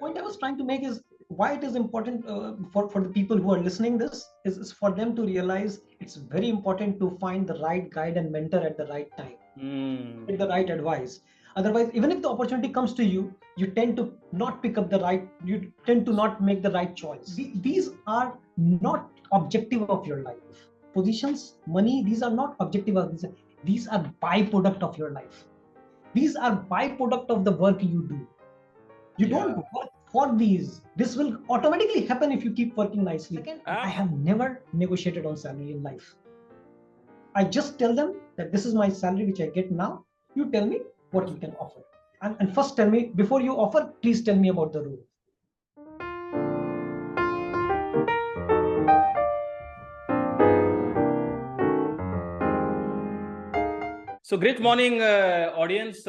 point I was trying to make is why it is important for the people who are listening this is for them to realize it's very important to find the right guide and mentor at the right time, Hmm. with the right advice. Otherwise, even if the opportunity comes to you, you tend to not pick up the right, you tend to not make the right choice. These are not objective of your life. Positions, money, these are not objective of these are byproduct of your life. These are byproduct of the work you do. You don't Yeah. work for these. This will automatically happen if you keep working nicely. Second, I have never negotiated on salary in life. I just tell them that this is my salary which I get now. You tell me what you can offer. And first tell me, before you offer, please tell me about the role. So great morning, audience.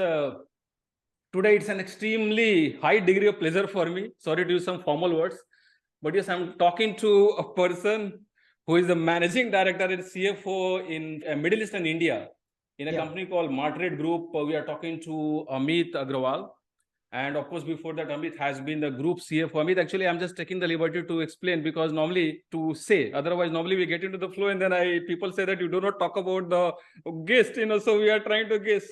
Today it's an extremely high degree of pleasure for me. Sorry to use some formal words, but yes, I'm talking to a person who is the managing director and CFO in Middle East and India in a company called Narrated Group. We are talking to Amit Agrawal. And of course, before that, Amit has been the group CFO. Amit, actually, I'm just taking the liberty to explain because normally to say, otherwise, normally we get into the flow and then people say that you do not talk about the guest, so we are trying to guess.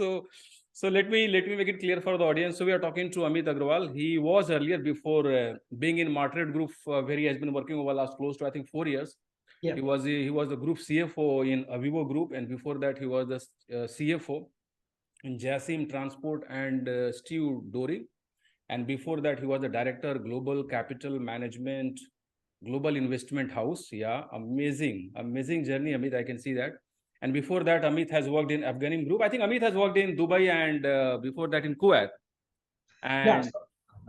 So let me make it clear for the audience. So we are talking to Amit Agrawal. He was earlier before being in Martred Group, where he has been working over last close to, I think, 4 years. Yeah. He was the group CFO in Avivo Group, and before that, he was the CFO in Jasim Transport and Steve Dory. And before that, he was the director, Global Capital Management, Global Investment House. Yeah, amazing journey, Amit. I can see that. And before that, Amit has worked in Afghani Group. I think Amit has worked in Dubai and before that in Kuwait. And so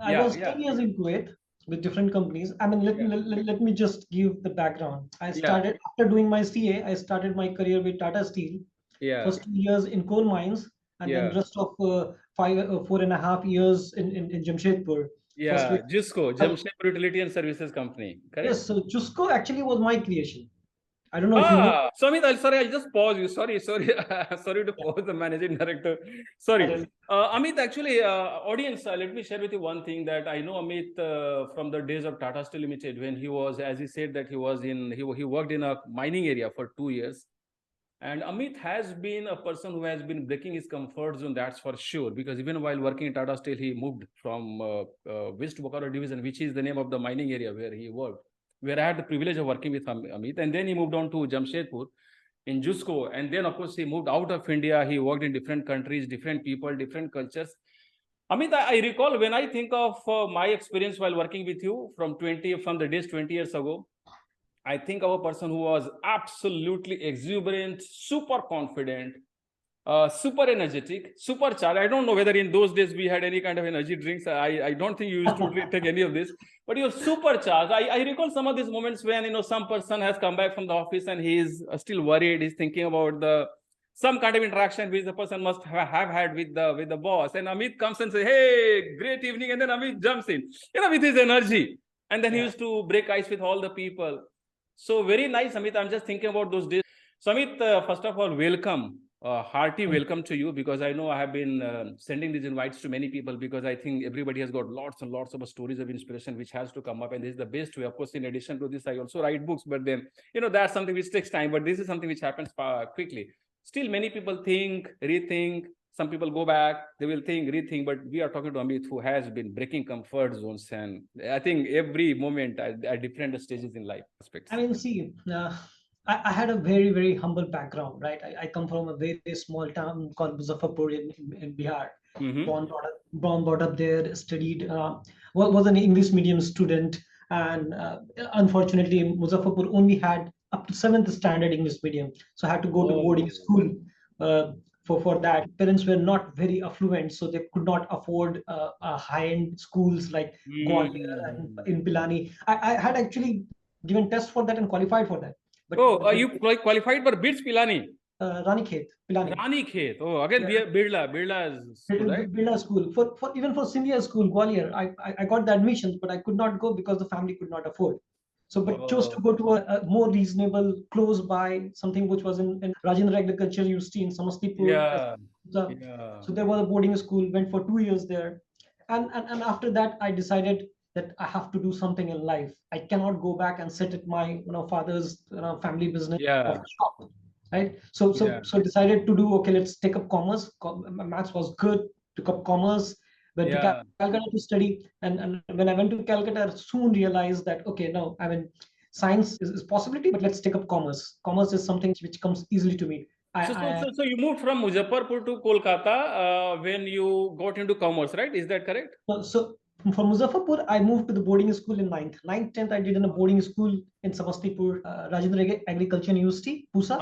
I was 10 years in Kuwait with different companies. I mean, let me just give the background. I started after doing my CA. I started my career with Tata Steel. First 2 years in coal mines, and then rest of 4.5 years in Jamshedpur. Yeah, Jusco, Jamshedpur Utility and Services Company, correct? Yes, so Jusco actually was my creation. I don't know if you know. So Amit, I'll just pause you. Sorry to pause the managing director. Sorry. Amit, actually, audience, let me share with you one thing that I know Amit from the days of Tata Steel Limited when he was, as he said, that he worked in a mining area for 2 years. And Amit has been a person who has been breaking his comfort zone, that's for sure. Because even while working in Tata Steel, he moved from West Bokaro Division, which is the name of the mining area where he worked, where I had the privilege of working with Amit. And then he moved on to Jamshedpur in Jusco. And then, of course, he moved out of India. He worked in different countries, different people, different cultures. Amit, I recall when I think of my experience while working with you from the days 20 years ago, I think of a person who was absolutely exuberant, super confident, super energetic, super charged. I don't know whether in those days we had any kind of energy drinks. I don't think you used to take any of this, but you're super charged. I recall some of these moments when some person has come back from the office and he is still worried. He's thinking about some kind of interaction which the person must have had with the boss. And Amit comes and says, "Hey, great evening," and then Amit jumps in, with his energy, and then he used to break ice with all the people. So very nice, Amit. I'm just thinking about those days. So Amit, first of all, welcome. Hearty welcome to you, because I know I have been sending these invites to many people because I think everybody has got lots and lots of stories of inspiration which has to come up, and this is the best way. Of course, in addition to this, I also write books, but then that's something which takes time. But this is something which happens quickly. Still, many people think, rethink. Some people go back, they will think, rethink. But we are talking to Amit, who has been breaking comfort zones, and I think every moment at different stages in life aspects. I mean, see, I had a very, very humble background, right? I come from a very small town called Muzaffarpur in Bihar. Born, brought up there, studied, was an English medium student. And unfortunately, Muzaffarpur only had up to 7th standard English medium. So I had to go to boarding school for that. Parents were not very affluent, so they could not afford high-end schools like Gwalior and in Pilani. I had actually given tests for that and qualified for that. But you qualified for BITS Pilani? Ranikhet, Pilani. Ranikhet. Oh, again, Birla's school, right? Birla school. For even for senior school, Gwalior, I got the admissions, but I could not go because the family could not afford. So, but chose to go to a more reasonable, close by, something which was in Rajendra Agriculture University in Samastipur. So there was a boarding school, went for 2 years there. And after that, I decided that I have to do something in life. I cannot go back and sit at my father's family business of Yeah. a shop, right? So decided to do, okay, let's take up commerce. Maths was good. Took up commerce. Went to Yeah. Calcutta to study, and when I went to Calcutta, I soon realized that, okay, no, I mean, science is possibility, but let's take up commerce. Commerce is something which comes easily to me. So you moved from Muzaffarpur to Kolkata when you got into commerce, right? Is that correct? So from Muzaffarpur, I moved to the boarding school in 9th, 10th. I did in a boarding school in Samastipur, Rajendra Agriculture University, Pusa.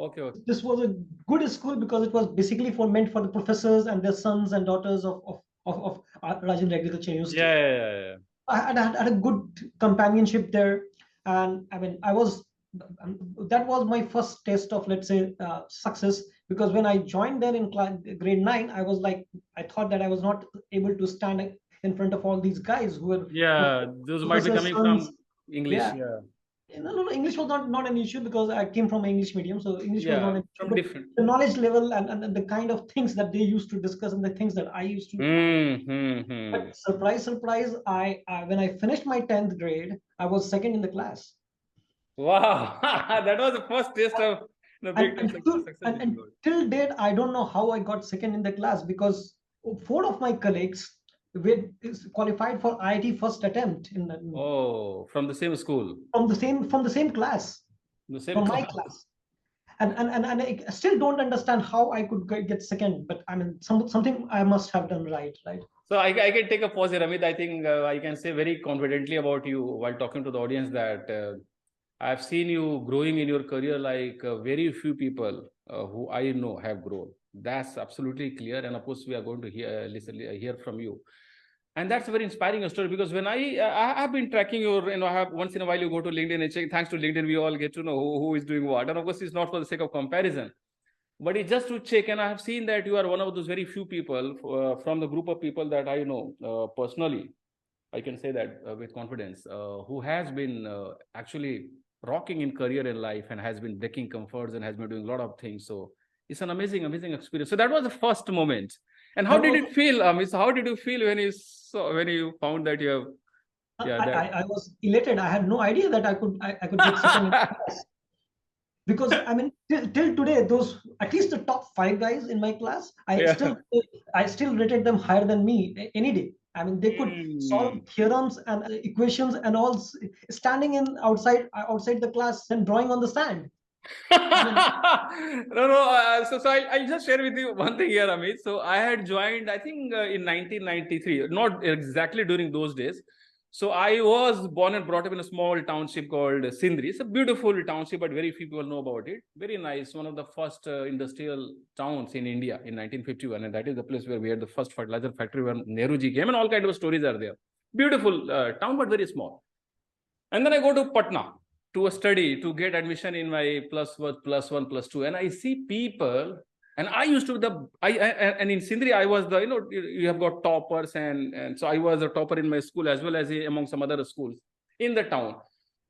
Okay. This was a good school because it was basically meant for the professors and their sons and daughters of Rajendra Agriculture University. Yeah. I had a good companionship there, and I mean, that was my first taste of, let's say, success, because when I joined there in grade 9, I was like, I thought that I was not able to stand in front of all these guys who were Those might be coming sons. from English. No, English was not an issue because I came from English medium, so English was not an issue. From different. The knowledge level and the kind of things that they used to discuss and the things that I used to. But surprise, I when I finished my 10th grade, I was second in the class. Wow, that was the first taste of the big success. And till date, I don't know how I got second in the class, because 4 of my colleagues were qualified for IIT first attempt from the same school, from the same class, from my class. And I still don't understand how I could get second, but I mean, something I must have done right. So I can take a pause here, Amit. I think I can say very confidently about you while talking to the audience that I've seen you growing in your career like very few people who I know have grown. That's absolutely clear, and of course we are going to hear from you. And that's a very inspiring story, because when I have been tracking your, I have once in a while you go to LinkedIn and check. Thanks to LinkedIn, we all get to know who is doing what. And of course, it's not for the sake of comparison, but it's just to check. And I have seen that you are one of those very few people from the group of people that I know personally. I can say that with confidence, who has been actually rocking in career in life and has been breaking comforts and has been doing a lot of things. So it's an amazing experience. So that was the first moment. And how did it feel, Amit? How did you feel when you found that you have? I was elated. I had no idea that I could get second in class. Because I mean, till today, those at least the top 5 guys in my class, I still rated them higher than me any day. I mean, they could solve theorems and equations and all, standing outside the class and drawing on the sand. So I'll just share with you one thing here, Amit. So I had joined, I think in 1993, not exactly during those days. So I was born and brought up in a small township called Sindri. It's a beautiful township, but very few people know about it. Very nice. One of the first industrial towns in India in 1951. And that is the place where we had the first fertilizer factory when Nehruji came, and all kinds of stories are there. Beautiful town, but very small. And then I go to Patna to a study to get admission in my plus 1, plus 2. And I see people, and I used to and in Sindri, I was you have got toppers, and so I was a topper in my school as well as among some other schools in the town.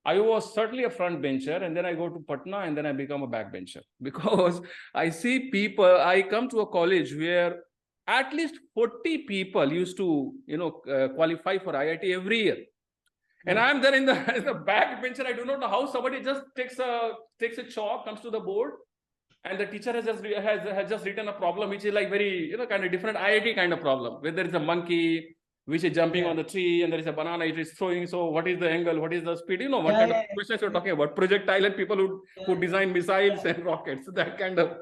I was certainly a front bencher, and then I go to Patna, and then I become a backbencher, because I see people. I come to a college where at least 40 people used to qualify for IIT every year. And I'm there in the back bencher. I do not know how somebody just takes a chalk, comes to the board, and the teacher has just written a problem which is like very kind of different IIT kind of problem, where there is a monkey which is jumping on the tree, and there is a banana it is throwing. So what is the angle? What is the speed? What kind of questions you're talking about? Projectile and people who design missiles and rockets. That kind of.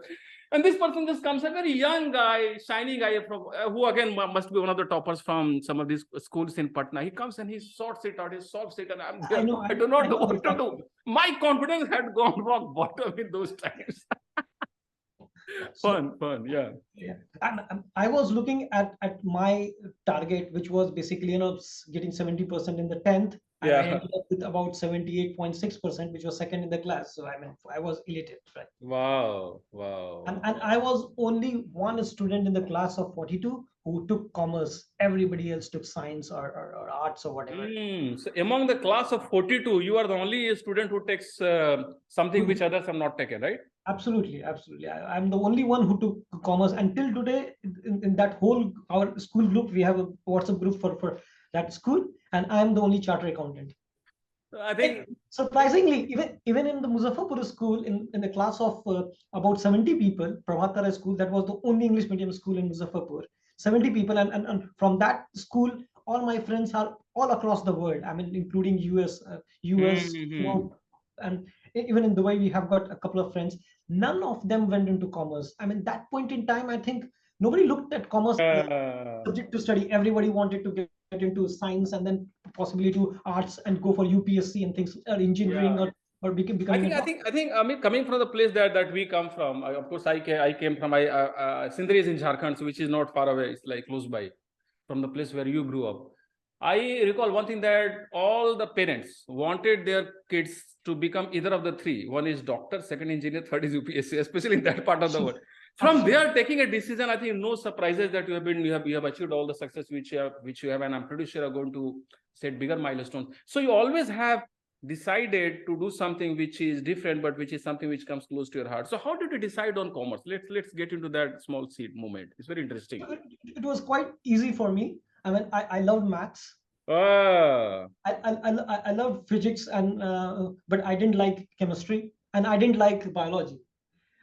And this person just comes, a very young guy, shiny guy, who again must be one of the toppers from some of these schools in Patna. He comes and he sorts it out, he solves it, and I'm there. I do not know what to do. My confidence had gone rock bottom in those times. Fun, yeah. And I was looking at my target, which was basically getting 70% in the 10th. And I ended up with about 78.6%, which was second in the class. So I mean, I was elated, right? Wow. And I was only one student in the class of 42 who took commerce. Everybody else took science or arts or whatever. So among the class of 42, you are the only student who takes something which others have not taken, right? Absolutely. I'm the only one who took commerce. Until today, in that whole our school group, we have a WhatsApp group for that school, and I'm the only chartered accountant. I think Surprisingly, even in the Muzaffarpur school, in the class of about 70 people, Prabhatara school, that was the only English medium school in Muzaffarpur. 70 people, and from that school, all my friends are all across the world. I mean, including US, Europe, and even in Dubai, we have got a couple of friends. None of them went into commerce. I mean, that point in time, I think nobody looked at commerce as a subject to study. Everybody wanted to get into science and then possibly to arts and go for UPSC and things, or engineering, or becoming a doctor. I think I mean, coming from the place that we come from, of course I came from Sindri is in Jharkhand, which is not far away. It's like close by from the place where you grew up. I recall one thing, that all the parents wanted their kids to become either of the three. One is doctor, second engineer, third is UPSC, especially in that part of the world. From there, taking a decision, I think no surprises that you have achieved all the success which you have, and I'm pretty sure are going to set bigger milestones. So you always have decided to do something which is different, but which is something which comes close to your heart. So how did you decide on commerce? Let's get into that small seed moment. It's very interesting. It was quite easy for me. I mean, I loved maths. I loved physics, but I didn't like chemistry, and I didn't like biology.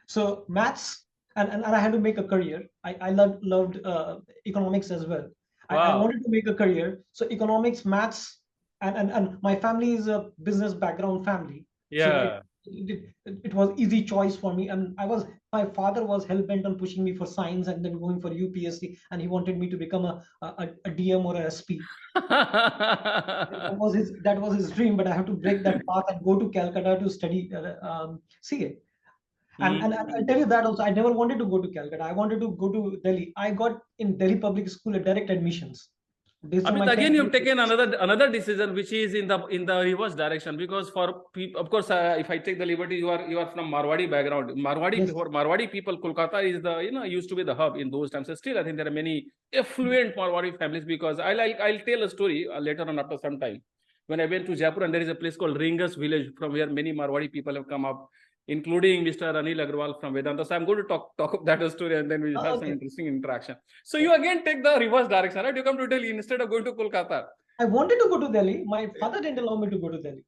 So maths, and I had to make a career. I loved economics as well. I wanted to make a career. So economics, maths, and my family is a business background family. Yeah. So it was easy choice for me, and my father was hell-bent on pushing me for science and then going for UPSC, and he wanted me to become a DM or a SP. That was his dream, but I have to break that path and go to Calcutta to study CA. And I'll tell you that also, I never wanted to go to Calcutta. I wanted to go to Delhi. I got in Delhi Public School a direct admissions. Amit, again, you've taken another decision which is in the reverse direction, because for people, of course, if I take the liberty, you are from Marwadi background. For Marwadi people, Kolkata is used to be the hub in those times. So still, I think there are many affluent Marwadi families, because I'll tell a story later on after some time. When I went to Jaipur, and there is a place called Ringas village from where many Marwadi people have come up, including Mr. Anil Agrawal from Vedanta. So I'm going to talk of that story, and then we'll have some interesting interaction. So you again take the reverse direction, right? You come to Delhi instead of going to Kolkata. I wanted to go to Delhi. My father didn't allow me to go to Delhi.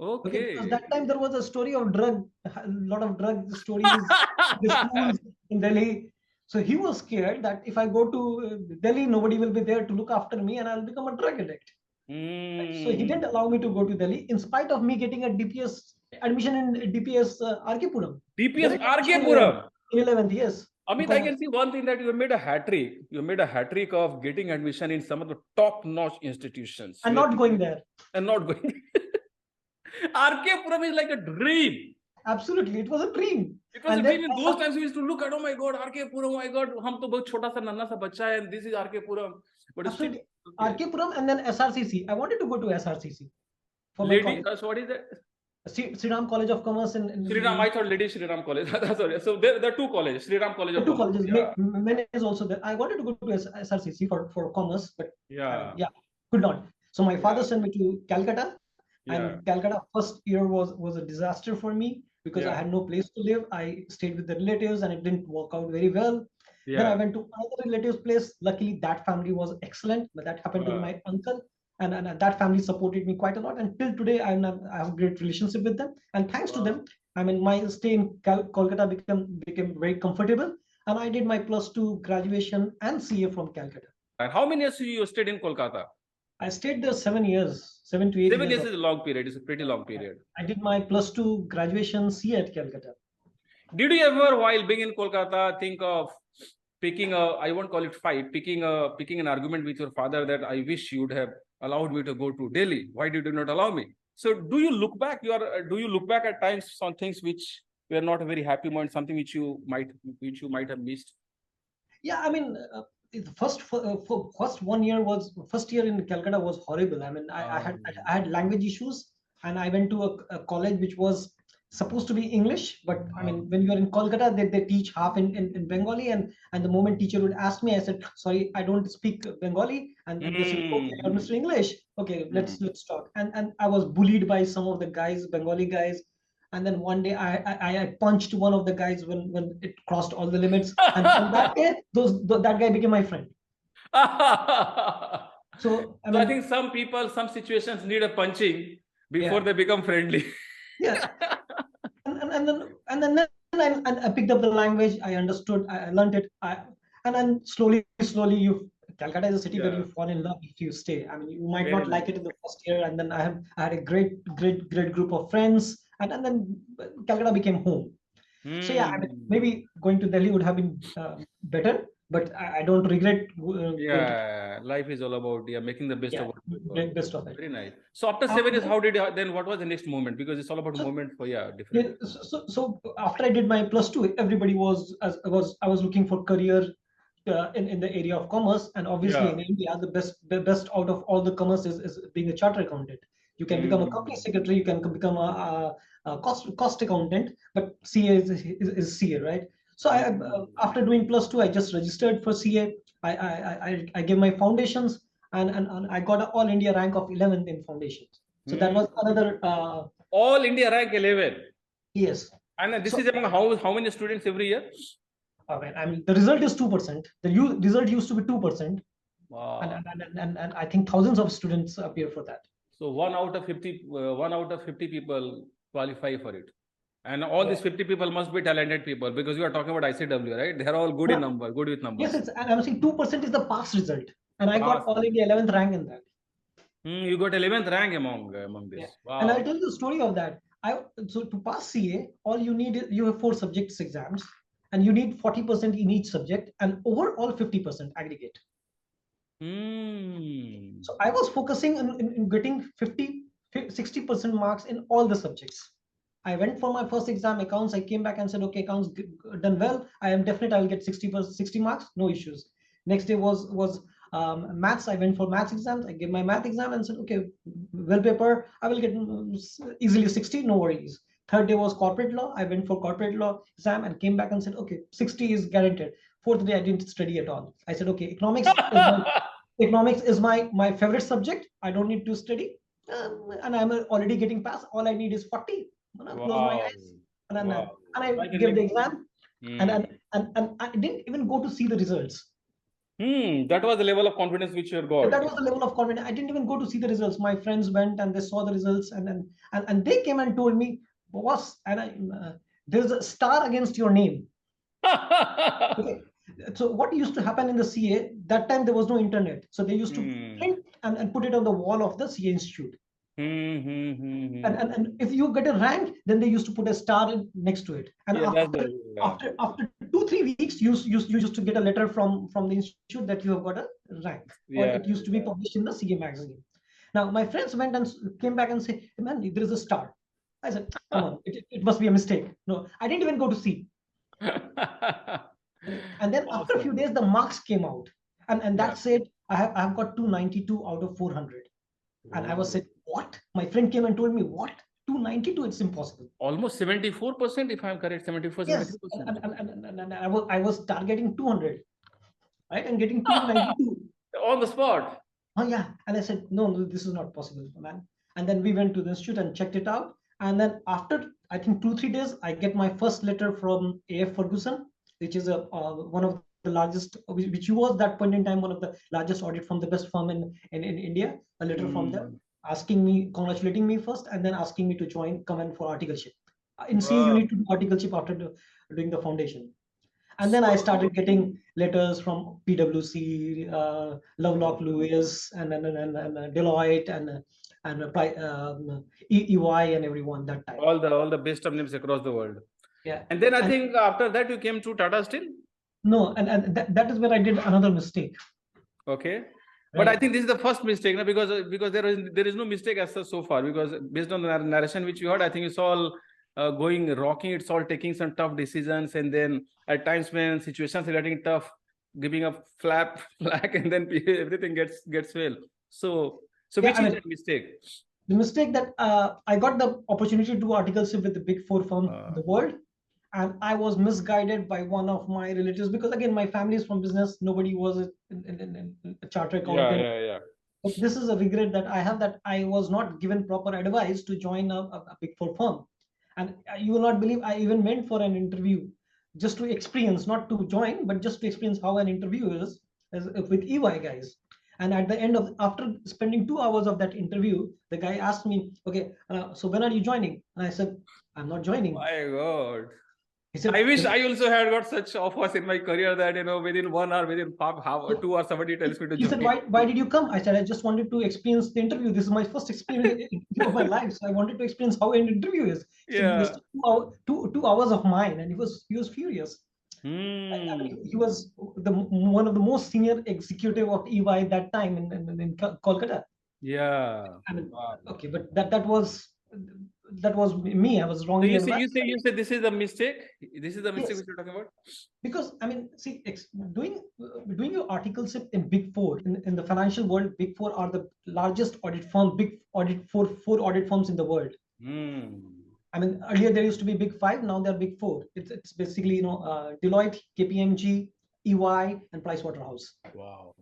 Okay. Because that time there was a story of a lot of drug stories in the schools in Delhi. So he was scared that if I go to Delhi, nobody will be there to look after me, and I'll become a drug addict. So he didn't allow me to go to Delhi, in spite of me getting a DPS admission in DPS RK Puram. DPS RK Puram. In 11th, yes. Amit, I can see one thing, that you made a hat trick. You made a hat trick of getting admission in some of the top-notch institutions. And not going there. And not going. RK Puram is like a dream. Absolutely, it was a dream. It was a dream. In those times, we used to look at, oh my God, RK Puram, oh my God, hum to bahut chota sa nanna sa bacha hai, and this is RK Puram. But absolutely. RK Puram, and then SRCC. I wanted to go to SRCC. Lady, so what is that? Sri Ram College of Commerce in Sri Ram. I thought Lady Sri Ram College. Sorry. So there are two colleges. Sri Ram College of Commerce. Men is also there. I wanted to go to SRCC for commerce, but could not. So my father sent me to Calcutta, and Calcutta first year was a disaster for me, because I had no place to live. I stayed with the relatives, and it didn't work out very well. Then I went to another relative's place. Luckily, that family was excellent, but that happened to be my uncle. And that family supported me quite a lot. And till today, I have a great relationship with them. And thanks to them, I mean, my stay in Kolkata became very comfortable. And I did my +2 graduation and CA from Calcutta. And how many years you stayed in Kolkata? I stayed there 7 years, 7 to 8 years. 7 years is a long period. It's a pretty long period. I did my +2 graduation CA at Calcutta. Did you ever, while being in Kolkata, think of picking I won't call it fight, picking an argument with your father that I wish you would have allowed me to go to Delhi? Why did you not allow me? So do you look back? Do you look back at times on things which were not a very happy moment, something which you might have missed? Yeah, I mean, the first 1 year first year in Calcutta was horrible. I mean, I had language issues, and I went to a college which was supposed to be English, but I mean, when you're in Kolkata, they teach half in Bengali, and the moment teacher would ask me, I said, sorry, I don't speak Bengali, and they said, okay, you're Mr. English, okay, let's talk. And I was bullied by some of the guys, Bengali guys, and then one day I punched one of the guys when it crossed all the limits, and from that day, that guy became my friend. So I think some people, some situations need a punching before they become friendly. Yeah. and then I picked up the language. I understood. I learned it. And then slowly, Calcutta is a city where you fall in love if you stay. I mean, you might not like it in the first year, and then I had a great group of friends, and then Calcutta became home. So yeah, I mean, maybe going to Delhi would have been better, but I don't regret going to. Life is all about making the best of it. Best of it. Very nice. So after 7 years, how did then what was the next moment? Because it's all about moment for different. So after I did my +2, everybody I was looking for career in the area of commerce, and obviously in India the best out of all the commerce is being a chartered accountant. You can become a company secretary, you can become a cost accountant, but CA is CA, right? So after doing +2, I just registered for CA. I gave my foundations, and I got an all India rank of 11th in foundations. So that was another all India rank 11. Yes. And this is among how many students every year? I mean, the result is 2%. The result used to be 2%. Wow. And I think thousands of students appear for that. So 1 out of 50 people qualify for it. And all these 50 people must be talented people, because you are talking about ICW, right? They are all good in number, good with numbers. Yes, and I'm saying 2% is the pass result. And I got all India 11th rank in that. You got 11th rank among this. Yeah. Wow. And I'll tell you the story of that. So to pass CA, all you need is you have 4 subjects exams, and you need 40% in each subject, and overall 50% aggregate. So I was focusing in getting 60% marks in all the subjects. I went for my first exam, accounts. I came back and said, okay, accounts done well. I am definite I will get 60 marks, no issues. Next day was maths. I went for maths exams. I gave my math exam and said, okay, well paper, I will get easily 60, no worries. Third day was corporate law. I went for corporate law exam and came back and said, okay, 60 is guaranteed. Fourth day, I didn't study at all. I said, okay, economics is my favorite subject. I don't need to study. And I'm already getting past. All I need is 40. Close my eyes. And I gave the exam. And I didn't even go to see the results. That was the level of confidence which you got. That was the level of confidence. I didn't even go to see the results. My friends went and they saw the results, and they came and told me, boss, there's a star against your name. Okay. So what used to happen in the CA, that time there was no internet. So they used to print and put it on the wall of the CA Institute. And if you get a rank, then they used to put a star next to it. And after 2-3 weeks, you used to get a letter from the institute that you have got a rank. Or it used to be published in the CA magazine. Now my friends went and came back and said, hey, man, there is a star. I said, come on, it must be a mistake. No, I didn't even go to see. And then after a few days, the marks came out, and that said, I have got 292 out of 400. And I was said, what? My friend came and told me, what? 292? It's impossible. Almost 74%, if I'm correct, 74%. Yes, and I was targeting 200, right? And getting 292 on the spot. Oh yeah, and I said, no, this is not possible, man. And then we went to the institute and checked it out. And then after I think 2-3 days, I get my first letter from AF Ferguson, which is one of the largest, which was that point in time one of the largest audit firm, the best firm in India. A letter from them asking me, congratulating me first, and then asking me to come in for articleship. In CA, you need to do articleship after doing the foundation. And then I started getting letters from PwC, Lovelock Lewis, and Deloitte, and EY, and everyone that time. All the best of names across the world. Yeah. And then I think after that you came to Tata Steel. No, and that is where I did another mistake. Okay. But I think this is the first mistake, because there is no mistake as such so far, because based on the narration which you heard, I think it's all rocking. It's all taking some tough decisions, and then at times when situations are getting tough, giving a flag, and then everything gets well. So which is the mistake? The mistake that I got the opportunity to do articleship with the big 4 firm in the world, and I was misguided by one of my relatives, because again my family is from business. Nobody was a chartered accountant. Yeah. But this is a regret that I have, that I was not given proper advice to join a big 4 firm. And you will not believe, I even went for an interview just to experience, not to join, but just to experience how an interview is. with EY guys. And at the end of, after spending 2 hours of that interview, the guy asked me, okay, so when are you joining? And I said, I'm not joining. My God. He said, I wish I also had got such offers in my career that, within 1 hour, within half or 2 hours, somebody tells me to he said, join. why did you come? I said, I just wanted to experience the interview. This is my first experience of my life. So I wanted to experience how an interview is. So you Yeah. wasted 2 hours of mine, and he was furious. I mean, he was one of the most senior executive of EY that time in Kolkata. Yeah. I mean, Wow. okay, but that was me. I was So wrongly you advised. say this is a mistake. This is the mistake Yes, which you're talking about. because I mean, see, doing your articleship in Big Four in the financial world, Big Four are the largest audit firm, big audit four audit firms in the world. I mean, earlier there used to be Big Five, now they're Big Four. It's basically Deloitte, KPMG, EY, and Pricewaterhouse. Wow.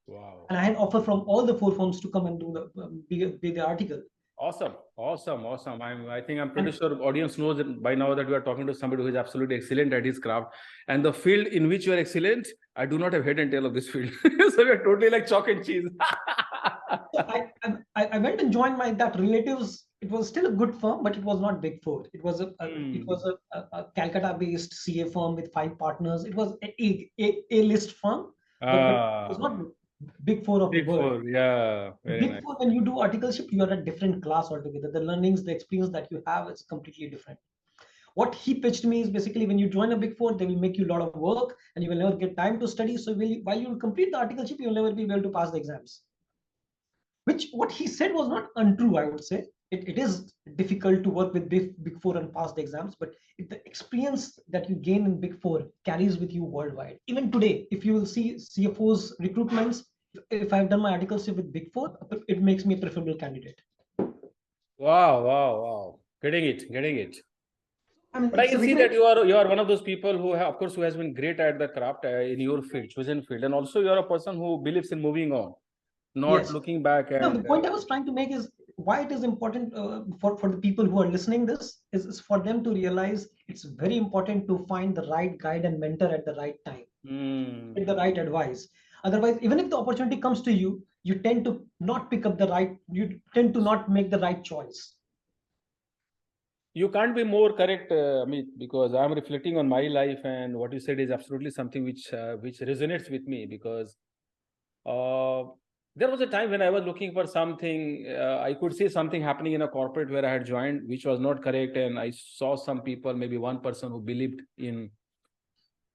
Wow. And I had offer from all the four firms to come and do be the article. Awesome. I think I'm pretty sure audience knows that by now that we are talking to somebody who is absolutely excellent at his craft. And the field in which you are excellent, I do not have head and tail of this field. So we are totally like chalk and cheese. So I went and joined that relatives. It was still a good firm, but it was not Big Four. It was a Calcutta-based CA firm with 5 partners. It was a list firm, but it was not Big Four of the Big world. Four, yeah. Very Big nice. Four, when you do articleship, you are a different class altogether. The learnings, the experience that you have is completely different. What he pitched me is basically when you join a Big Four, they will make you a lot of work and you will never get time to study. So while you will complete the articleship, you will never be able to pass the exams. Which what he said was not untrue, I would say. It is difficult to work with Big Four and pass the exams, but the experience that you gain in Big Four carries with you worldwide. Even today, if you will see CFOs recruitments, if I've done my articleship with Big Four, it makes me a preferable candidate. Wow. Getting it. I mean, but I can see that you are one of those people who have, of course, who has been great at the craft in your field, chosen field, and also you are a person who believes in moving on, not looking back. And no, the point I was trying to make is why it is important for the people who are listening this is for them to realize it's very important to find the right guide and mentor at the right time, with the right advice. Otherwise, even if the opportunity comes to you, you tend to not make the right choice. You can't be more correct, Amit, because I'm reflecting on my life, and what you said is absolutely something which resonates with me, because there was a time when I was looking for something. I could see something happening in a corporate where I had joined, which was not correct, and I saw some people, maybe one person who believed in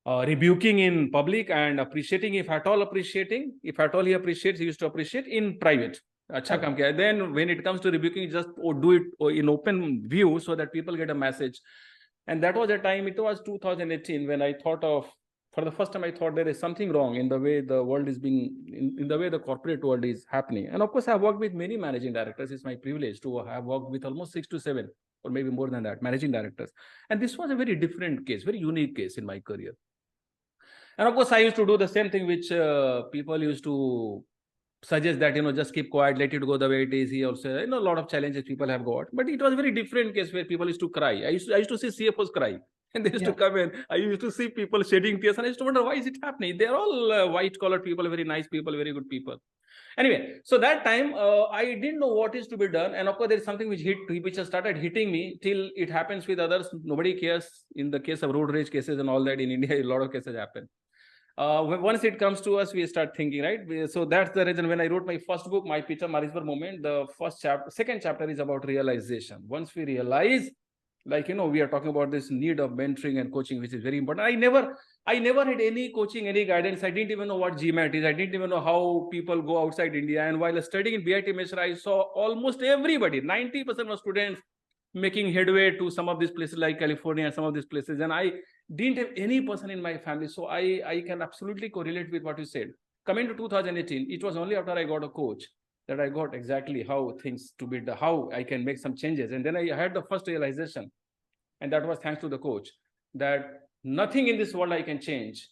rebuking in public and appreciating, if at all he appreciates, he used to appreciate in private. Acha kam kiya. Then when it comes to rebuking, just do it in open view so that people get a message. And that was a time, it was 2018, when I thought of, for the first time, I thought there is something wrong in the way the world is being, in the way the corporate world is happening. And of course, I've worked with many managing directors. It's my privilege to have worked with almost 6 to 7, or maybe more than that, managing directors. And this was a very different case, very unique case in my career. And of course, I used to do the same thing which people used to suggest, that, just keep quiet, let it go the way it is. He also, a lot of challenges people have got. But it was a very different case where people used to cry. I used to see CFOs cry. And they used to come in. I used to see people shedding tears. And I used to wonder, why is it happening? They're all white-collar people, very nice people, very good people. Anyway, so that time, I didn't know what is to be done. And of course, there is something which has started hitting me. Till it happens with others, nobody cares. In the case of road rage cases and all that, in India, a lot of cases happen. Once it comes to us, we start thinking, right? So that's the reason when I wrote my first book, My Picha Marisbar Moment, the second chapter is about realization. Once we realize, we are talking about this need of mentoring and coaching, which is very important. I never had any coaching, any guidance. I didn't even know what GMAT is. I didn't even know how people go outside India. And while studying in BIT Mishra, I saw almost everybody, 90% of students, making headway to some of these places like California and some of these places. And I didn't have any person in my family. So I can absolutely correlate with what you said. Coming to 2018, it was only after I got a coach that I got exactly how things to be, how I can make some changes. And then I had the first realization, and that was thanks to the coach, that nothing in this world I can change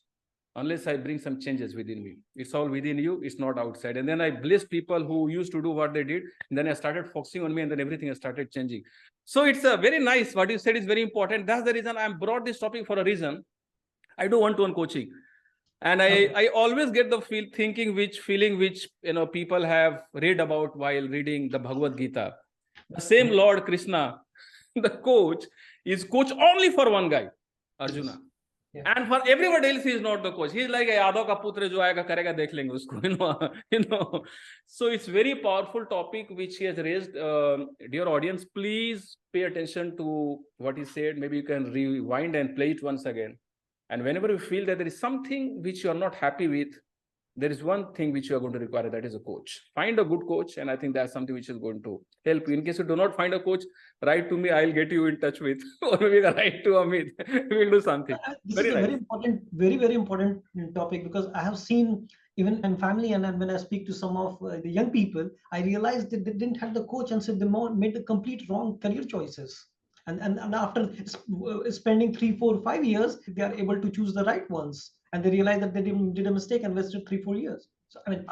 unless I bring some changes within me. It's all within you, it's not outside. And then I blessed people who used to do what they did. And then I started focusing on me, and then everything has started changing. So it's a very nice, what you said is very important. That's the reason I brought this topic for a reason. I do one-to-one coaching. And I always get the feeling which people have read about while reading the Bhagavad Gita. The same Lord Krishna, the coach, is coach only for one guy, Arjuna. Yeah. And for everybody else, he is not the coach. He is like a Yadav ka putra jo aayega karega dekh lenge usko, So it's very powerful topic which he has raised. Dear audience, please pay attention to what he said. Maybe you can rewind and play it once again. And whenever you feel that there is something which you are not happy with, there is one thing which you are going to require, that is a coach. Find a good coach, and I think that's something which is going to help you. In case you do not find a coach, write to me, I'll get you in touch with, or maybe write to Amit. We'll do something. This is a very important, very important topic, because I have seen, even in family, and when I speak to some of the young people, I realized that they didn't have the coach, and so they made the complete wrong career choices. And after spending 3, 4, 5 years, they are able to choose the right ones, and they realize that they did a mistake and wasted 3, 4 years. So I mean,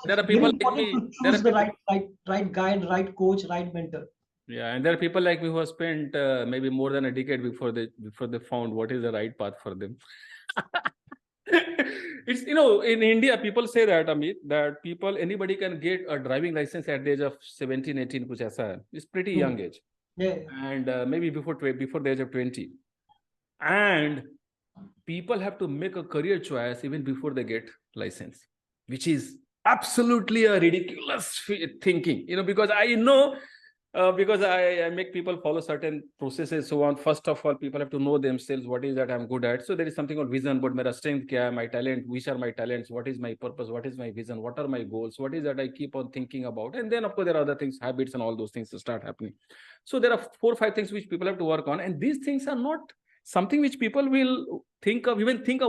there are people like me to choose the right guide, right coach, right mentor. Yeah, and there are people like me who have spent maybe more than a decade before they found what is the right path for them. It's in India, people say that, Amit, that anybody can get a driving license at the age of 17, 18, kuch aisa hai. It's pretty young age. Yeah. And maybe before the age of 20. And people have to make a career choice even before they get license, which is absolutely a ridiculous thinking, because I know, because I make people follow certain processes. So on, first of all, people have to know themselves, what is that I'm good at. So there is something called vision, but my strength kya hai, my talent, which are my talents, what is my purpose, what is my vision, what are my goals, what is that I keep on thinking about. And then of course there are other things, habits and all those things to start happening. So there are 4 or 5 things which people have to work on, and these things are not something which people will think of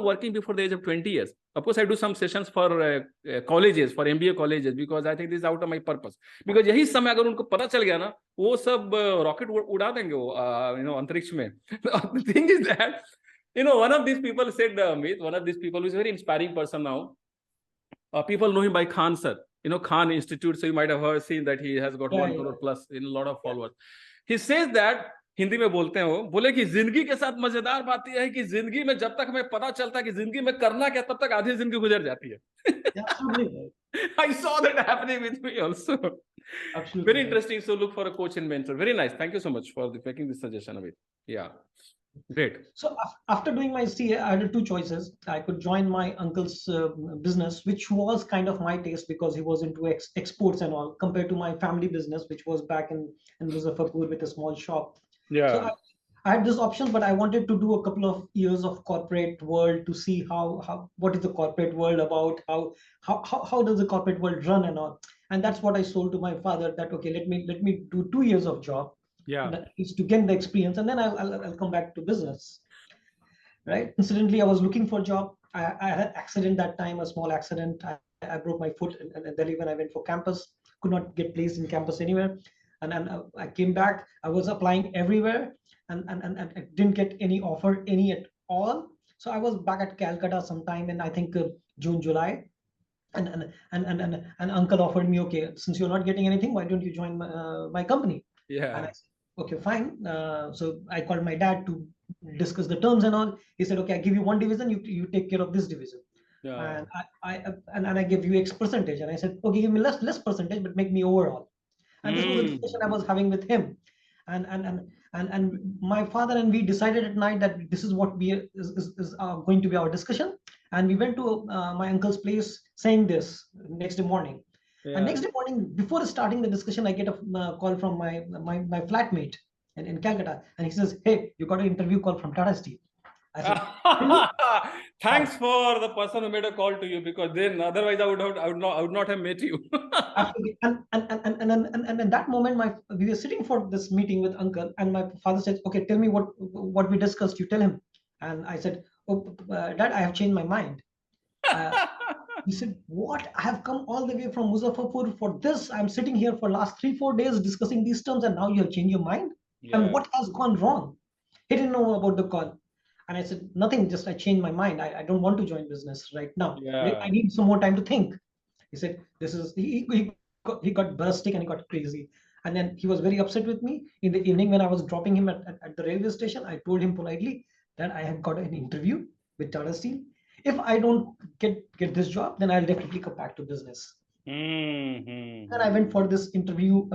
working before the age of 20 years. Of course, I do some sessions for colleges, for MBA colleges, because I think this is out of my purpose. Because yahi samay agar unko pata chal gaya na, wo sab rocket uda denge wo, antariksh mein. The thing is that, one of these people said, one of these people who is a very inspiring person now, people know him by Khan sir, Khan Institute. So you might have seen that he has got 1 crore plus in a lot of followers. He says that, Hindi में बोलते हैं वो, बोले कि जिंदगी के साथ मजेदार बात यह है कि जिंदगी में जब तक हमें पता चलता है कि जिंदगी में करना क्या, तब तक आधी जिंदगी गुजर जाती है. I saw that happening with me also. Absolutely. Very interesting. So look for a coach and mentor. Very nice. Thank you so much for making this suggestion, Amit. Yeah. Great. So after doing my CA, I had 2 choices. I could join my uncle's business, which was kind of my taste, because he was into exports and all, compared to my family business, which was back in Muzaffarpur with a small shop. Yeah. So I had this option, but I wanted to do a couple of years of corporate world to see what is the corporate world about, how does the corporate world run and all. And that's what I sold to my father, that okay, let me do 2 years of job. Yeah, is to get the experience, and then I'll come back to business. Right. Incidentally, I was looking for a job. I had an accident that time, a small accident. I broke my foot in Delhi when I went for campus. Could not get placed in campus anywhere. And I came back. I was applying everywhere, and I didn't get any offer, any at all. So I was back at Calcutta sometime in, I think, June, July. And uncle offered me, okay, since you're not getting anything, why don't you join my company? Yeah. And I said, okay, fine. So I called my dad to discuss the terms and all. He said, okay, I give you 1 division, you take care of this division. Yeah. And I give you X percentage. And I said, okay, give me less percentage, but make me overall. And this was a discussion I was having with him. And my father and we decided at night that this is what is going to be our discussion. And we went to my uncle's place saying this next day morning. Yeah. And next day morning, before starting the discussion, I get a call from my flatmate in Calcutta, and he says, "Hey, you got an interview call from Tata Steel." I said, "Thanks for the person who made a call to you, because then otherwise I would not have met you." and in that moment, we were sitting for this meeting with uncle, and my father said, "Okay, tell me what we discussed. You tell him." And I said, "Oh, Dad, I have changed my mind." He said, "What? I have come all the way from Muzaffarpur for this. I'm sitting here for last 3-4 days discussing these terms, and now you have changed your mind? Yeah. And what has gone wrong?" He didn't know about the call. And I said, "Nothing, just I changed my mind. I don't want to join business right now. Yeah. I need some more time to think." He said, he got bursting and he got crazy. And then he was very upset with me. In the evening when I was dropping him at the railway station, I told him politely that I had got an interview with Tata Steel. if I don't get this job, then I'll definitely come back to business. Mm-hmm. And I went for this interview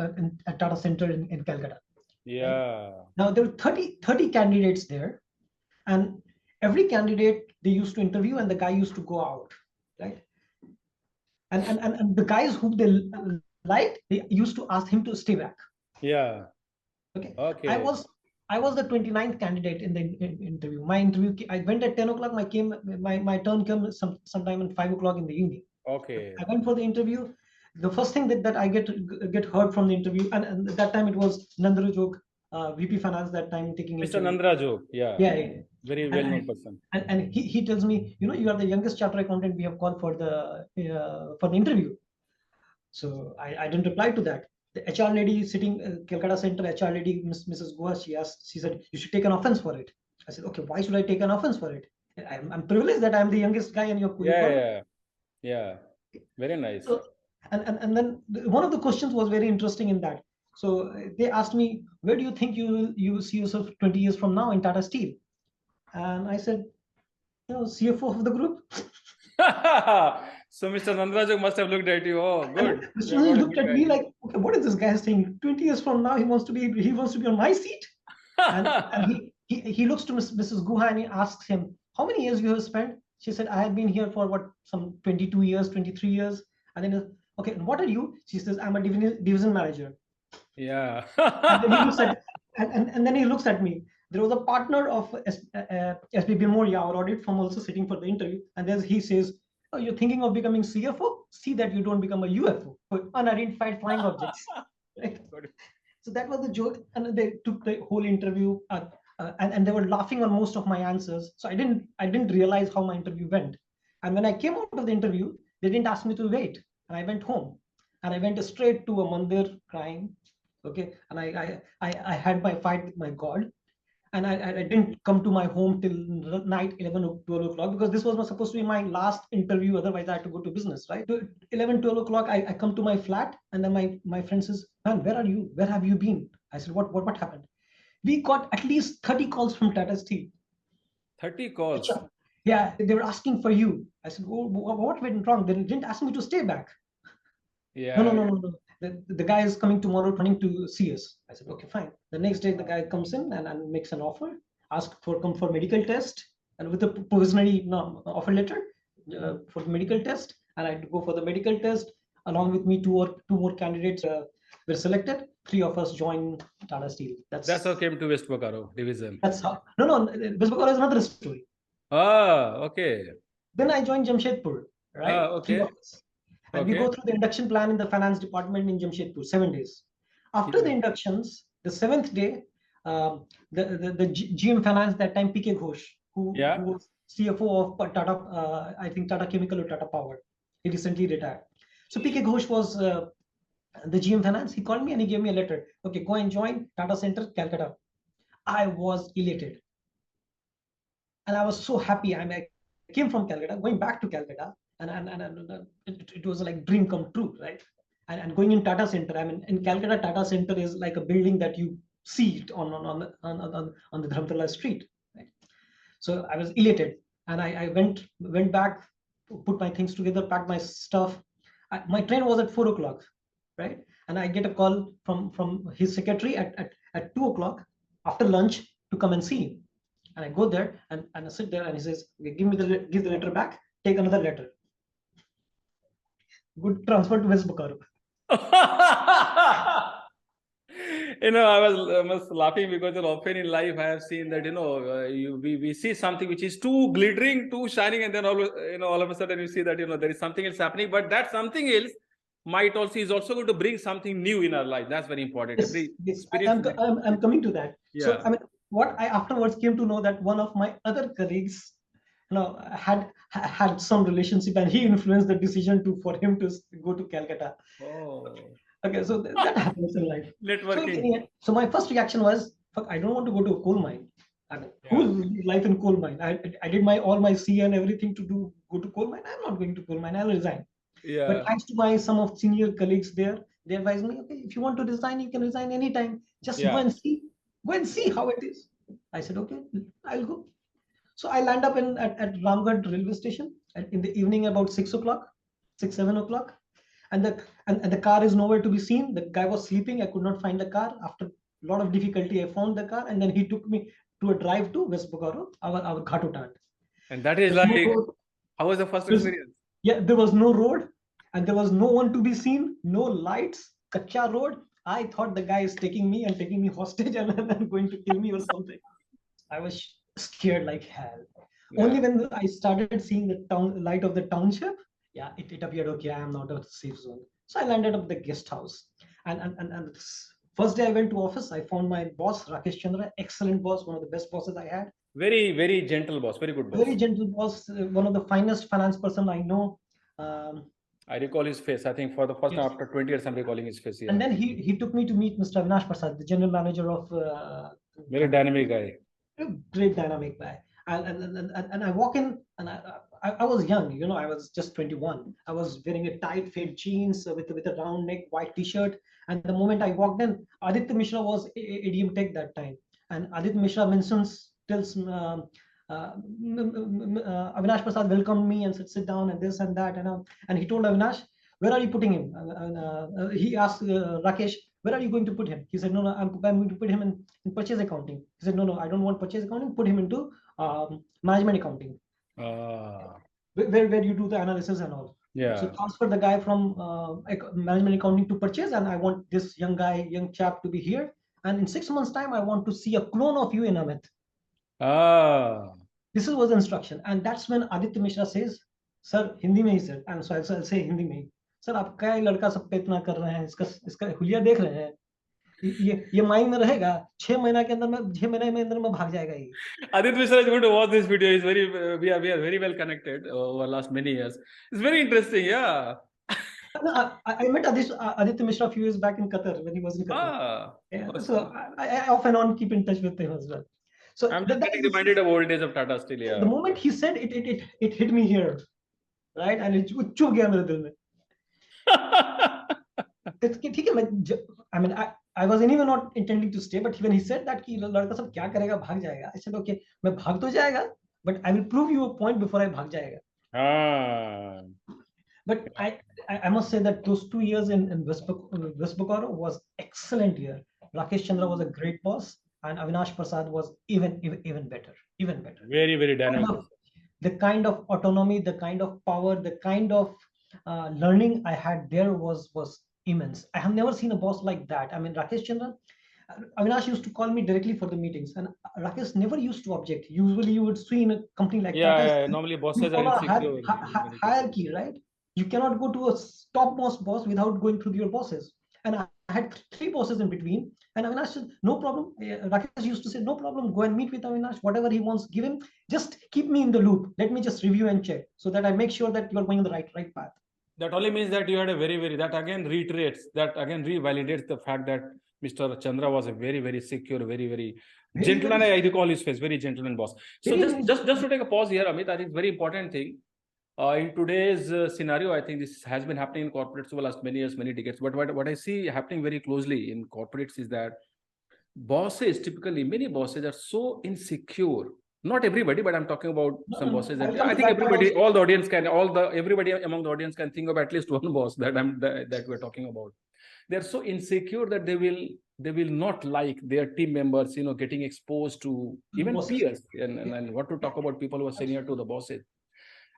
at Tata Center in Calcutta. Yeah. Right? Now there were 30 candidates there, and every candidate they used to interview, and the guy used to go out, right? And the guys whom they liked, they used to ask him to stay back. Yeah. Okay. Okay. I was the 29th candidate in the interview. My interview, I went at 10 o'clock. My turn came sometime at 5 o'clock in the evening. Okay. I went for the interview. The first thing that I get heard from the interview, and at that time it was Nandra Jog, VP Finance that time taking Mr. interview. Nandra Jog, yeah. Yeah. Very well-known person. And he tells me, you are the youngest charter accountant we have called for the interview. So I didn't reply to that. The HR lady sitting Calcutta Center, HR lady, Mrs. Goa, she said, you should take an offense for it. I said, okay, why should I take an offense for it? I'm privileged that I'm the youngest guy in your Yeah. Very nice. So, and then one of the questions was very interesting in that. So they asked me, where do you think you see yourself 20 years from now in Tata Steel? And I said, CFO of the group. So Mr. Nandrajog must have looked at you. Oh, good. Mr. Nandrajog looked at me like, okay, what is this guy saying? 20 years from now, he wants to be on my seat. and he looks to Mrs. Guha and he asks him, how many years you have spent? She said, I have been here for some 22 years, 23 years. And then, okay, and what are you? She says, I'm a division manager. Yeah. And then he looks at, and then he looks at me. There was a partner of SBB Moria, our audit firm, also sitting for the interview. And then he says, oh, you're thinking of becoming CFO? See that you don't become a UFO, unidentified flying objects. Right? So that was the joke. And they took the whole interview and they were laughing on most of my answers. So I didn't realize how my interview went. And when I came out of the interview, they didn't ask me to wait. And I went home. And I went straight to a mandir crying. Okay. And I had my fight with my God. And I didn't come to my home till night 11 or 12 o'clock because this was supposed to be my last interview. Otherwise, I had to go to business, right? 11, 12 o'clock, I come to my flat and then my friend says, man, where are you? Where have you been? I said, what happened? We got at least 30 calls from Tata Steel. 30 calls? Yeah, they were asking for you. I said, oh, what went wrong? They didn't ask me to stay back. Yeah. No. The guy is coming tomorrow, planning to see us. I said, okay, fine. The next day, the guy comes in and makes an offer, come for medical test, and with a provisionary offer letter for the medical test. And I had to go for the medical test. Along with me, two more candidates were selected. 3 of us joined Tata Steel. That's how came to West Bokaro division. That's how. No. West Bokaro is another story. Ah, okay. Then I joined Jamshedpur, right? Okay. 3 of us. And we go through the induction plan in the finance department in Jamshedpur, 7 days. After the inductions, the 7th day, the GM finance that time, PK Ghosh, who was CFO of Tata, I think Tata Chemical or Tata Power. He recently retired. So PK Ghosh was the GM finance. He called me and he gave me a letter. Okay, go and join Tata Center, Calcutta. I was elated. And I was so happy. I came from Calcutta, going back to Calcutta. And it was like dream come true, right? And going in Tata Center, I mean, in Calcutta, Tata Center is like a building that you see it on the Dharamtala street, right? So I was elated, and I went back, put my things together, packed my stuff. My train was at 4 o'clock, right? And I get a call from his secretary at 2 o'clock after lunch to come and see him. And I go there and I sit there, and he says, okay, give the letter back, take another letter. Good transfer to West Bokaro. I was laughing because often in life I have seen that we see something which is too glittering, too shining, and then all of a sudden you see that there is something else happening, but that something else is also going to bring something new in our life. That's very important. Yes. I'm coming to that. Yeah. So I mean, what I afterwards came to know that one of my other colleagues had some relationship, and he influenced the decision for him to go to Calcutta. Oh. Okay, so that happens in life. Networking. So my first reaction was, fuck, I don't want to go to a coal mine. I mean, who's life in coal mine? I did all my CA and everything to go to coal mine. I'm not going to coal mine. I'll resign. Yeah. But thanks to some of senior colleagues there, they advised me, okay, if you want to resign, you can resign anytime. Just go and see how it is. I said, okay, I'll go. So I land up at Ramgarh railway station in the evening about 6 o'clock, 7 o'clock, and the car is nowhere to be seen. The guy was sleeping. I could not find the car. After a lot of difficulty, I found the car, and then he took me to a drive to West Bokaro, our Ghatutant. And that is There's like, no road. how was the first There's- experience? Yeah, there was no road, and there was no one to be seen. No lights, kacha road. I thought the guy is taking me hostage and going to kill me or something. I was scared like hell. Yeah. Only when I started seeing the light of the township, yeah, it appeared, okay, I am not a safe zone. So I landed up the guest house. And first day I went to office, I found my boss, Rakesh Chandra, excellent boss, one of the best bosses I had. Very, very gentle boss, very good boss. Very gentle boss, one of the finest finance person I know. I recall his face. I think for the first Yes. time after 20 years, I'm recalling his face. Yeah. And then he took me to meet Mr. Avinash Prasad, the general manager of. Very dynamic guy. Great dynamic guy. And I walk in, and I was young, you know, I was just 21. I was wearing a tight fit jeans with a round neck, white t-shirt. And the moment I walked in, Aditya Mishra was ADM Tech that time. And Aditya Mishra tells Avinash Prasad welcomed me and said, sit down and this and that. And he told Avinash, where are you putting him? He asked Rakesh, where are you going to put him? He said, no, I'm going to put him in purchase accounting. He said, no, I don't want purchase accounting. Put him into management accounting, where you do the analysis and all. Yeah. So transfer the guy from management accounting to purchase, and I want this young chap to be here. And in 6 months' time, I want to see a clone of you in Amit. This was the instruction. And that's when Aditya Mishra says, sir, Hindi mein hi sir. And so I'll say Hindi mein. Sir, आप क्या लड़का सब पे इतना कर रहे हैं, इसका हुलिया देख रहे हैं, ये माइंड में रहेगा, 6 महीने के अंदर में 6 महीने में अंदर में भाग जाएगा ये. Aditya Mishra is going to watch this video. He's very we are very well connected over last many years. It's very interesting. Yeah. I met Aditya Mishra a few years back in Qatar when he was in Qatar. Yeah, so I off and on keep in touch with him as well. So I'm just getting reminded of old days of Tata Steel. Yeah. The moment he said it hit me here, right, and it चुभ गया मेरे दिल में. ठीक है, I mean I was anyway not intending to stay, but when he said that कि लड़का सब क्या करेगा, भाग जाएगा, I said okay, मैं भाग तो जाएगा, but I will prove you a point before I भाग जाएगा. But I must say that those 2 years in West Bokaro was excellent year. Rakesh Chandra was a great boss, and Avinash Prasad was even better. Very, very dynamic. The kind of autonomy, the kind of power, the kind of learning I had there was immense. I have never seen a boss like that. I mean, Rakesh Chandra, Avinash used to call me directly for the meetings, and Rakesh never used to object. Usually, you would see in a company like that. Yeah, normally bosses are insecure. Hierarchy, right? You cannot go to a topmost boss without going through your bosses. And I had 3 bosses in between. And Avinash said, no problem. Rakesh used to say, no problem. Go and meet with Avinash. Whatever he wants, give him. Just keep me in the loop. Let me just review and check so that I make sure that you're going on the right path. That only means that you had a that again reiterates, that again revalidates the fact that Mr. Chandra was a very, very secure, very gentleman. I recall his face, very gentleman boss. So just to take a pause here, Amit, I think it's very important thing. In today's scenario, I think this has been happening in corporates over the last many years, many decades. But what I see happening very closely in corporates is that bosses, typically, many bosses are so insecure. Not everybody, but I'm talking about some bosses that I think everybody, everybody among the audience can think of at least one boss that we're talking about. They're so insecure that they will not like their team members, getting exposed to even peers, and what to talk about people who are senior to the bosses.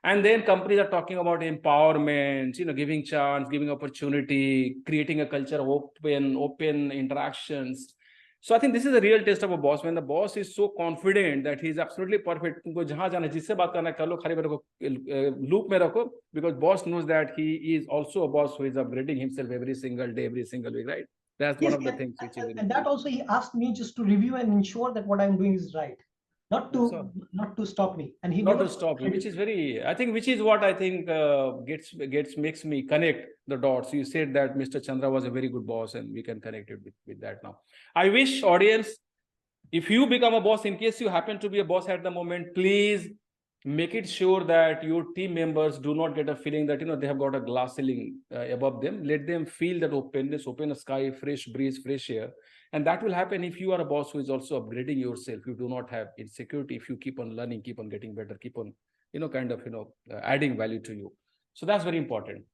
And then companies are talking about empowerment, giving chance, giving opportunity, creating a culture of open interactions. So I think this is a real test of a boss, when the boss is so confident that he is absolutely perfect. Because boss knows that he is also a boss who is upgrading himself every single day, every single week, right? That's one of the things which is. And that also he asked me just to review and ensure that what I'm doing is right. Not to stop me, and he not to stop me, which is what I think makes me connect the dots. You said that Mr. Chandra was a very good boss, and we can connect it with that now. I wish audience, if you become a boss, in case you happen to be a boss at the moment, please make it sure that your team members do not get a feeling that they have got a glass ceiling above them. Let them feel that openness, open sky, fresh breeze, fresh air. And that will happen if you are a boss who is also upgrading yourself. You do not have insecurity if you keep on learning, keep on getting better, keep on adding value to you. So that's very important,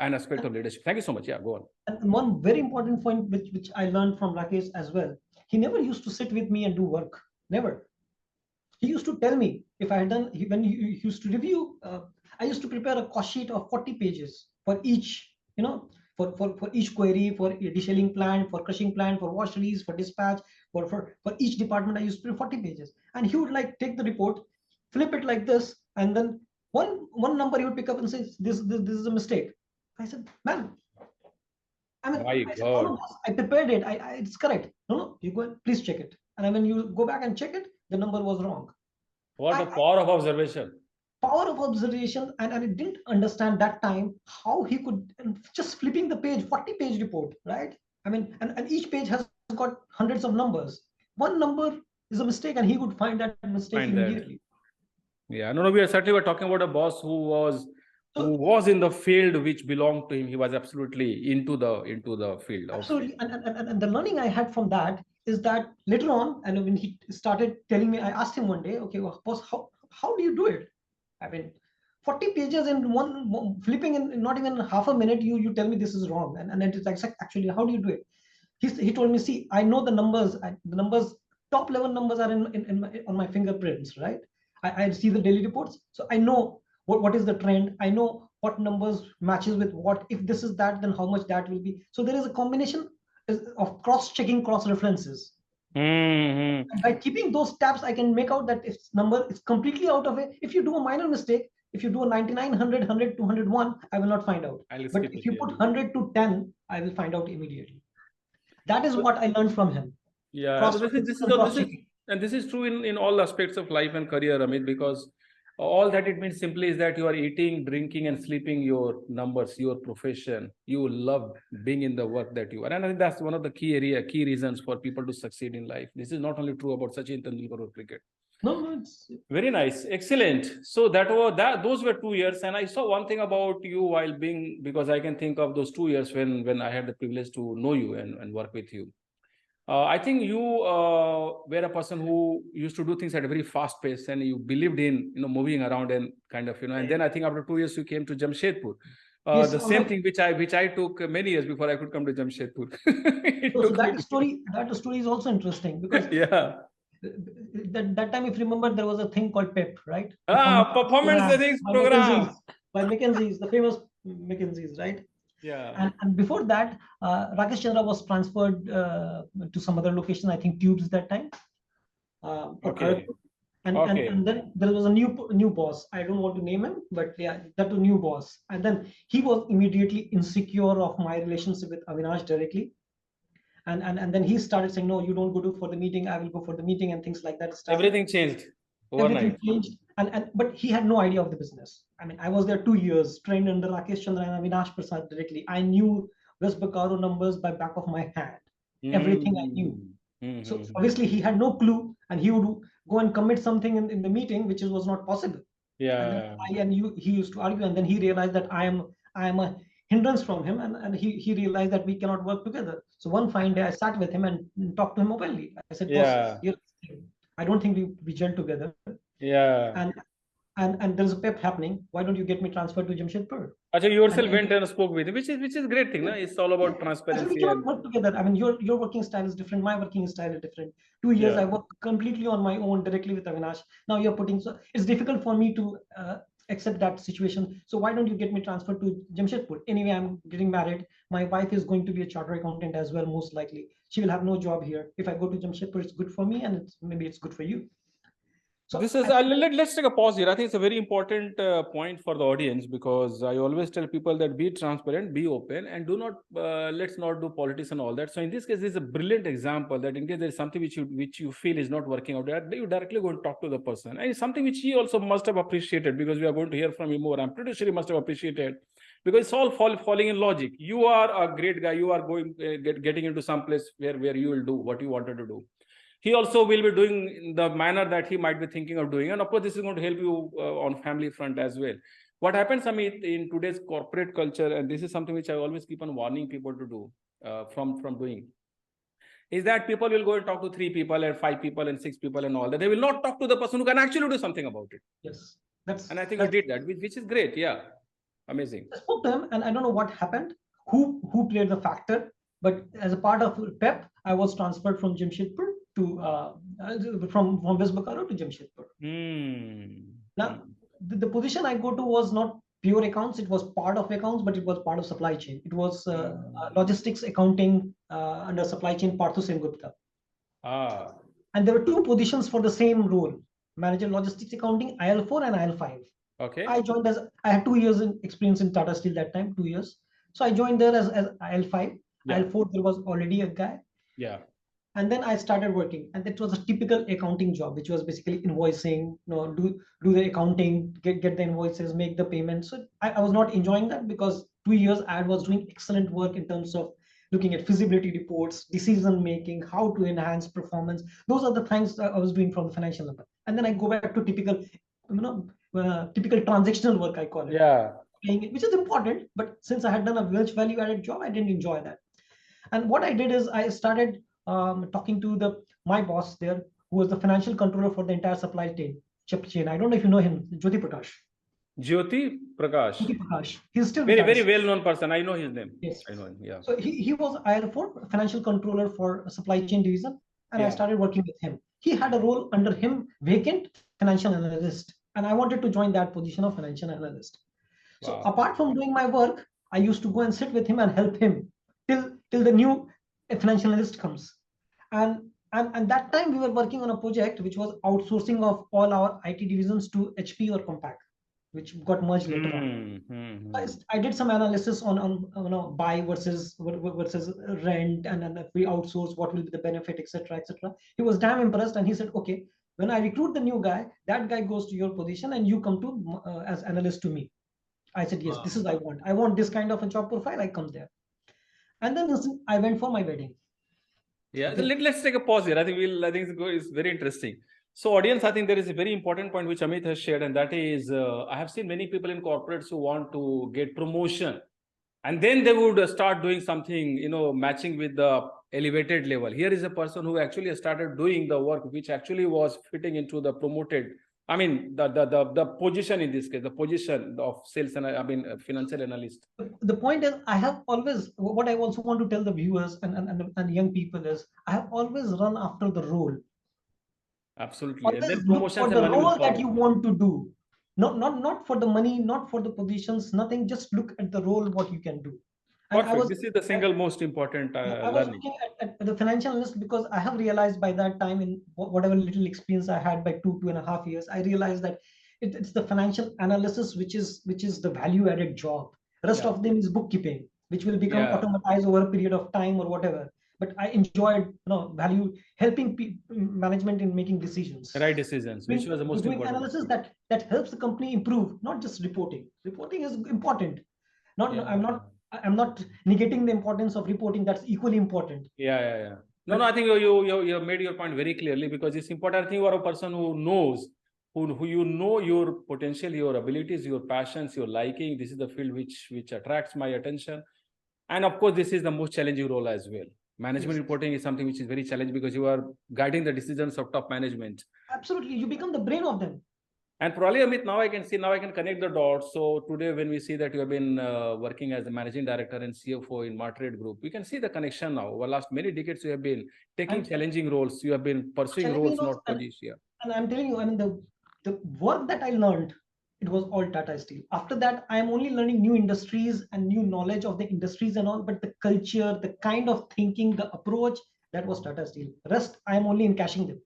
an aspect of leadership. Thank you so much. Yeah, go on. And one very important point which I learned from Rakesh as well, he never used to sit with me and do work. Never. He used to tell me if I had done, when he used to review, I used to prepare a cost sheet of 40 pages for each, for each query, for detailing plan, for crushing plan, for wash release, for dispatch, for each department. I used to prepare 40 pages. And he would like take the report, flip it like this, and then one number he would pick up and say, this is a mistake. I said, man, I mean, My I said, oh, God. no, boss, I prepared it. It's correct. No, you go and please check it. And when you go back and check it, the number was wrong. What a power of observation. Power of observation, and I didn't understand that time how he could just flipping the page, 40-page report, right? I mean, and each page has got hundreds of numbers. One number is a mistake, and he would find that mistake immediately. Yeah, no, we are talking about a boss who was in the field which belonged to him. He was absolutely into the field. Absolutely, and the learning I had from that is that later on, and when he started telling me, I asked him one day, okay, well, boss, how do you do it? I mean, 40 pages in one flipping in not even half a minute, you tell me this is wrong. And it's like, actually, how do you do it? He told me, see, I know the numbers, top level numbers are on my fingerprints, right? I see the daily reports. So I know what is the trend. I know what numbers matches with what. If this is that, then how much that will be. So there is a combination of cross-checking, cross-references. Mm-hmm. And by keeping those tabs, I can make out that if number is completely out of it. If you do a minor mistake, if you do a 99, 100, 100, 201, I will not find out. But if you put 100 to 10, I will find out immediately. That is what I learned from him. Yeah, this is true in all aspects of life and career, Amit, because all that it means simply is that you are eating, drinking, and sleeping your numbers, your profession. You love being in the work that you are, and I think that's one of the key reasons for people to succeed in life. This is not only true about Sachin Tendulkar or cricket. No, it's very nice, excellent. So those were 2 years, and I saw one thing about you while being, because I can think of those 2 years when I had the privilege to know you and work with you. I think you were a person who used to do things at a very fast pace, and you believed in moving around and kind of and then I think after 2 years you came to Jamshedpur. Yes, the same thing which I took many years before I could come to Jamshedpur. So that story is also interesting because yeah. That time, if you remember, there was a thing called PEP, right? Performance Ethics Program. By McKinsey's, the famous McKinsey's, right? Yeah. And before that, Rakesh Chandra was transferred to some other location, I think Tubes that time. Okay. And then there was a new boss. I don't want to name him, but yeah, that was a new boss. And then he was immediately insecure of my relationship with Avinash directly. And then he started saying, no, you don't go for the meeting, I will go for the meeting, and things like that. Everything changed overnight. Everything changed. But he had no idea of the business. I mean, I was there 2 years, trained under Rakesh Chandra and Avinash Prasad directly. I knew West Bokaro numbers by back of my hand. Everything I knew. So obviously he had no clue, and he would go and commit something in the meeting, which was not possible. Yeah. And he used to argue, and then he realized that I am a hindrance from him, and he realized that we cannot work together. So one fine day I sat with him and talked to him openly. I said, boss, I don't think we gel together. Yeah. And there's a PEP happening. Why don't you get me transferred to Jamshedpur? Actually, you yourself went and spoke with him, which is a great thing. No? It's all about transparency. We cannot work together. I mean, your working style is different. My working style is different. 2 years I worked completely on my own directly with Avinash. Now you're putting, so it's difficult for me to accept that situation. So why don't you get me transferred to Jamshedpur? Anyway, I'm getting married. My wife is going to be a chartered accountant as well, most likely. She will have no job here. If I go to Jamshedpur, it's good for me, and maybe it's good for you. So this is let's take a pause here. I think it's a very important point for the audience, because I always tell people that be transparent, be open, and do not let's not do politics and all that. So in this case, this is a brilliant example that in case there is something which you feel is not working out, you directly go and talk to the person, and it's something which he also must have appreciated, because we are going to hear from him more. I'm pretty sure he must have appreciated, because it's all falling in logic. You are a great guy. You are going getting into some place where you will do what you wanted to do. he also will be doing in the manner that he might be thinking of doing. And of course, this is going to help you on family front as well. What happens, Amit, in today's corporate culture, and this is something which I always keep on warning people to do from doing, is that people will go and talk to 3 people and 5 people and 6 people and all that. They will not talk to the person who can actually do something about it. Yes. And I think you did that, which is great. Yeah. Amazing. I spoke to him, and I don't know what happened, who played the factor, but as a part of PEP, I was transferred from Jamshedpur to from West Bokaro to Jamshedpur. Now, the position I go to was not pure accounts; it was part of accounts, but it was part of supply chain. It was logistics accounting under supply chain Parthu Sengupta. And there were 2 positions for the same role: manager logistics accounting, IL4 and IL5. Okay. I joined as I had 2 years in experience in Tata Steel that time, 2 years. So I joined there as IL5. Yeah. IL4 there was already a guy. Yeah. And then I started working, and it was a typical accounting job, which was basically invoicing, do the accounting, get the invoices, make the payments. So I was not enjoying that, because 2 years I was doing excellent work in terms of looking at feasibility reports, decision making, how to enhance performance. Those are the things that I was doing from the financial number. And then I go back to typical, typical transactional work, I call it. Yeah. Which is important, but since I had done a value added job, I didn't enjoy that. And what I did is I started talking to my boss there, who was the financial controller for the entire supply chain. I don't know if you know him, Jyoti Prakash. Jyoti Prakash. He's still very well-known person. I know his name. Yes. I know him. Yeah. So he was IL4 financial controller for supply chain division, and I started working with him. He had a role under him, vacant, financial analyst, and I wanted to join that position of financial analyst. So apart from doing my work, I used to go and sit with him and help him till the new financial analyst comes. And that time we were working on a project which was outsourcing of all our IT divisions to HP or Compaq, which got merged later on. I did some analysis on buy versus rent, and then if we outsource, what will be the benefit, etc., etc. He was damn impressed, and he said, okay, when I recruit the new guy, that guy goes to your position and you come to as analyst to me. I said, yes, this is I want. I want this kind of a job profile. I come there. And then I went for my wedding. Yeah, let's take a pause here. I think it's very interesting. So audience, I think there is a very important point which Amit has shared, and that is, I have seen many people in corporates who want to get promotion, and then they would start doing something, matching with the elevated level. Here is a person who actually started doing the work which actually was fitting into the promoted, I mean, the position in this case, the position of sales and financial analyst. The point is, I have always, what I also want to tell the viewers and young people is, I have always run after the role. Absolutely. Always and then promotions for the role that you want to do. Not for the money, not for the positions, nothing. Just look at the role, what you can do. Perfect. This is the single most important I was looking at the financial analyst, because I have realized by that time, in whatever little experience I had by 2.5 years, I realized that it's the financial analysis which is the value added job. The rest of them is bookkeeping, which will become automatized over a period of time or whatever. But I enjoyed value helping management in making decisions. Right decisions, which was the most important. Analysis that helps the company improve, not just reporting. Reporting is important. I'm not negating the importance of reporting. That's equally important. Yeah. No, I think you made your point very clearly, because it's important. I think you are a person who knows, who your potential, your abilities, your passions, your liking. This is the field which attracts my attention. And of course, this is the most challenging role as well. Management reporting is something which is very challenging, because you are guiding the decisions of top management. Absolutely. You become the brain of them. And probably, Amit, now I can connect the dots. So today, when we see that you have been working as the managing director and CFO in narrated Group, we can see the connection now. Over the last many decades, you have been taking challenging roles. You have been pursuing roles, not position. And I'm telling you, I mean, the work that I learned, it was all Tata Steel. After that, I am only learning new industries and new knowledge of the industries and all, but the culture, the kind of thinking, the approach, that was Tata Steel. Rest, I am only encashing them.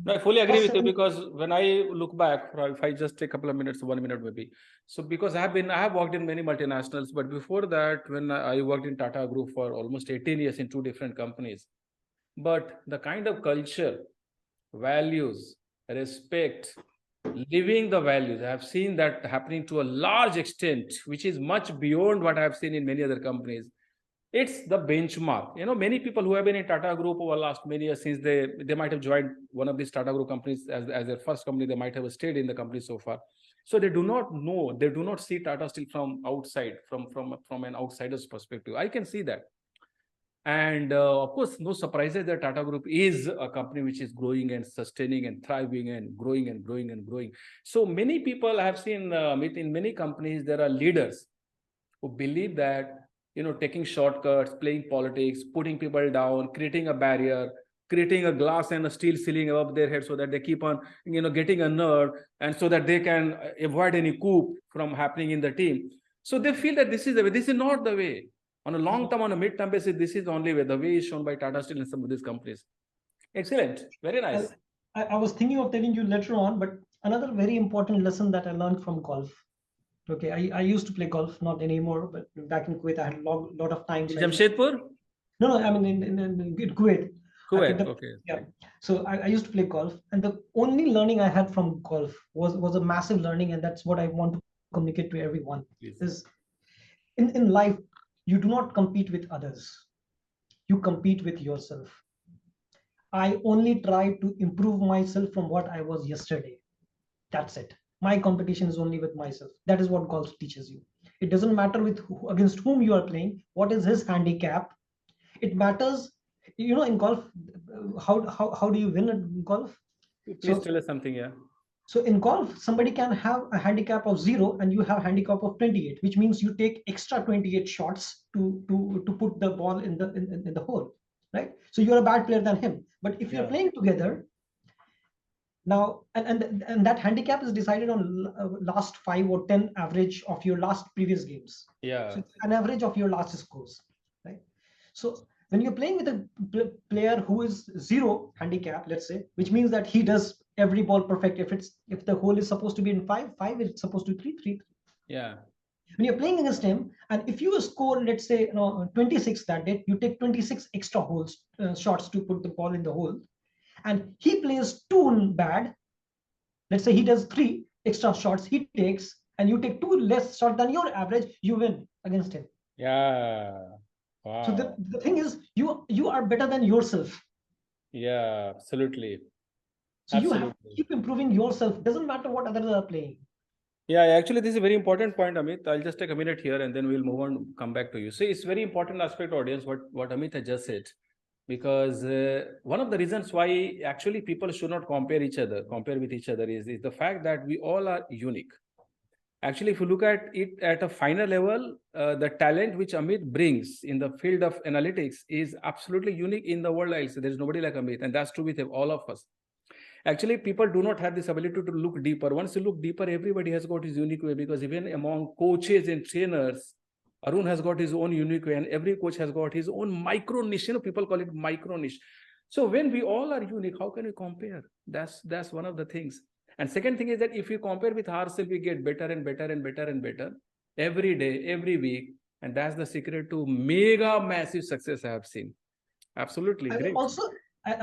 No, I fully agree with you, because when I look back, if I just take a couple of minutes, 1 minute maybe. So because I have worked in many multinationals, but before that, when I worked in Tata Group for almost 18 years in 2 different companies, but the kind of culture, values, respect, living the values, I have seen that happening to a large extent, which is much beyond what I have seen in many other companies. It's the benchmark. Many people who have been in Tata Group over the last many years, since they might have joined one of these Tata Group companies as their first company, they might have stayed in the company so far. So they do not know, they do not see Tata Steel from outside, from an outsider's perspective. I can see that. And of course, no surprises that Tata Group is a company which is growing and sustaining and thriving and growing and growing and growing. So many people I have seen in many companies, there are leaders who believe that, taking shortcuts, playing politics, putting people down, creating a barrier, creating a glass and a steel ceiling above their head so that they keep on, getting a nerve, and so that they can avoid any coup from happening in the team. So they feel that this is the way. This is not the way. On a long term, on a mid-term basis, this is the only way. The way is shown by Tata Steel and some of these companies. Excellent. Very nice. I was thinking of telling you later on, but another very important lesson that I learned from golf. Okay, I used to play golf, not anymore, but back in Kuwait, I had a lot of time. So Jamshedpur? No, I mean in Kuwait. Kuwait, okay. Yeah. So I used to play golf, and the only learning I had from golf was a massive learning, and that's what I want to communicate to everyone. Please. Is in life, you do not compete with others. You compete with yourself. I only try to improve myself from what I was yesterday. That's it. My competition is only with myself. That is what golf teaches you. It doesn't matter against whom you are playing. What is his handicap? It matters. In golf, how do you win at golf? Please tell us something, yeah. So in golf, somebody can have a handicap of 0 and you have a handicap of 28, which means you take extra 28 shots to put the ball in the hole, right? So you're a bad player than him. But if you're playing together, now, and that handicap is decided on last 5 or 10 average of your last previous games. Yeah. So an average of your last scores, right? So when you're playing with a player who is 0 handicap, let's say, which means that he does every ball perfect. If the hole is supposed to be in 5, it's supposed to be 3. Yeah. When you're playing against him, and if you score, let's say, 26 that day, you take 26 extra holes shots to put the ball in the hole, and he plays 2 bad. Let's say he does 3 extra shots he takes, and you take 2 less shots than your average, you win against him. Yeah. Wow. So the thing is, you are better than yourself. Yeah, absolutely. So you have to keep improving yourself. Doesn't matter what others are playing. Yeah, actually, this is a very important point, Amit. I'll just take a minute here and then we'll move on, come back to you. See, it's very important aspect, audience, what Amit has just said. Because one of the reasons why actually people should not compare with each other is the fact that we all are unique. Actually, if you look at it at a finer level, the talent which Amit brings in the field of analytics is absolutely unique in the world. I'll say there's nobody like Amit, and that's true with all of us. Actually, people do not have this ability to look deeper. Once you look deeper, everybody has got his unique way, because even among coaches and trainers, Arun has got his own unique way, and every coach has got his own micro niche. People call it micro niche. So when we all are unique, how can we compare? That's one of the things. And second thing is that if we compare with ourselves, we get better and better and better and better every day, every week. And that's the secret to mega massive success I have seen. Absolutely. Great. I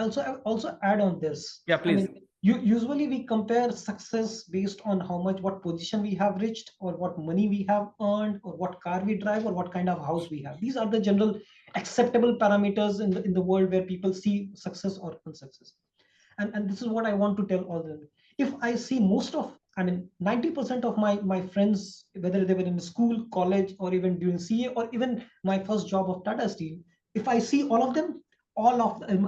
also add on this. Yeah, please. Usually we compare success based on what position we have reached, or what money we have earned, or what car we drive, or what kind of house we have. These are the general acceptable parameters in the world where people see success or unsuccess. And this is what I want to tell all of them. If I see 90% of my friends, whether they were in school, college, or even doing CA, or even my first job of Tata Steel, if I see all of them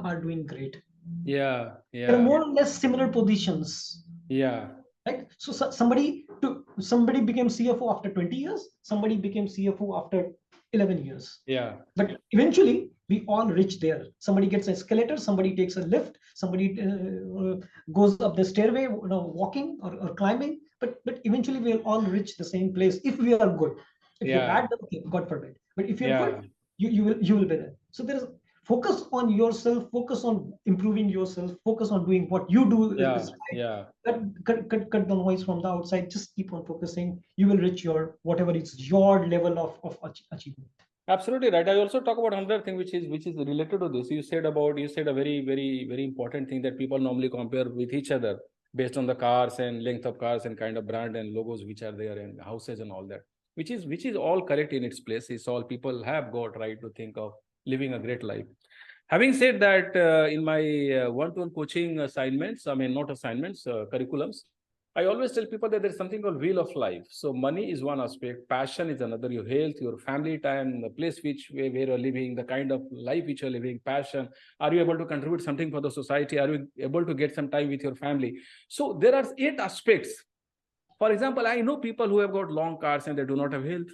are doing great. Yeah. They're more or less similar positions. Yeah. Right. So somebody became CFO after 20 years. Somebody became CFO after 11 years. Yeah. But eventually, we all reach there. Somebody gets an escalator. Somebody takes a lift. Somebody goes up the stairway, walking or climbing. But eventually, we'll all reach the same place if we are good. If you're bad, okay, God forbid. But if you're good, you will be there. So there is focus on yourself. Focus on improving yourself. Focus on doing what you do. Cut the noise from the outside. Just keep on focusing. You will reach whatever is your level of achievement. Absolutely right. I also talk about another thing which is related to this. You said a very, very, very important thing, that people normally compare with each other based on the cars and length of cars and kind of brand and logos which are there and houses and all that. which is all correct in its place. It's all people have got right to think of living a great life. Having said that, in my one-to-one coaching assignments, I mean, not assignments, curriculums, I always tell people that there's something called wheel of life. So money is one aspect, passion is another, your health, your family time, the place where you're living, the kind of life which you're living, passion. Are you able to contribute something for the society? Are you able to get some time with your family? So there are 8 aspects. For example, I know people who have got long cars and they do not have health.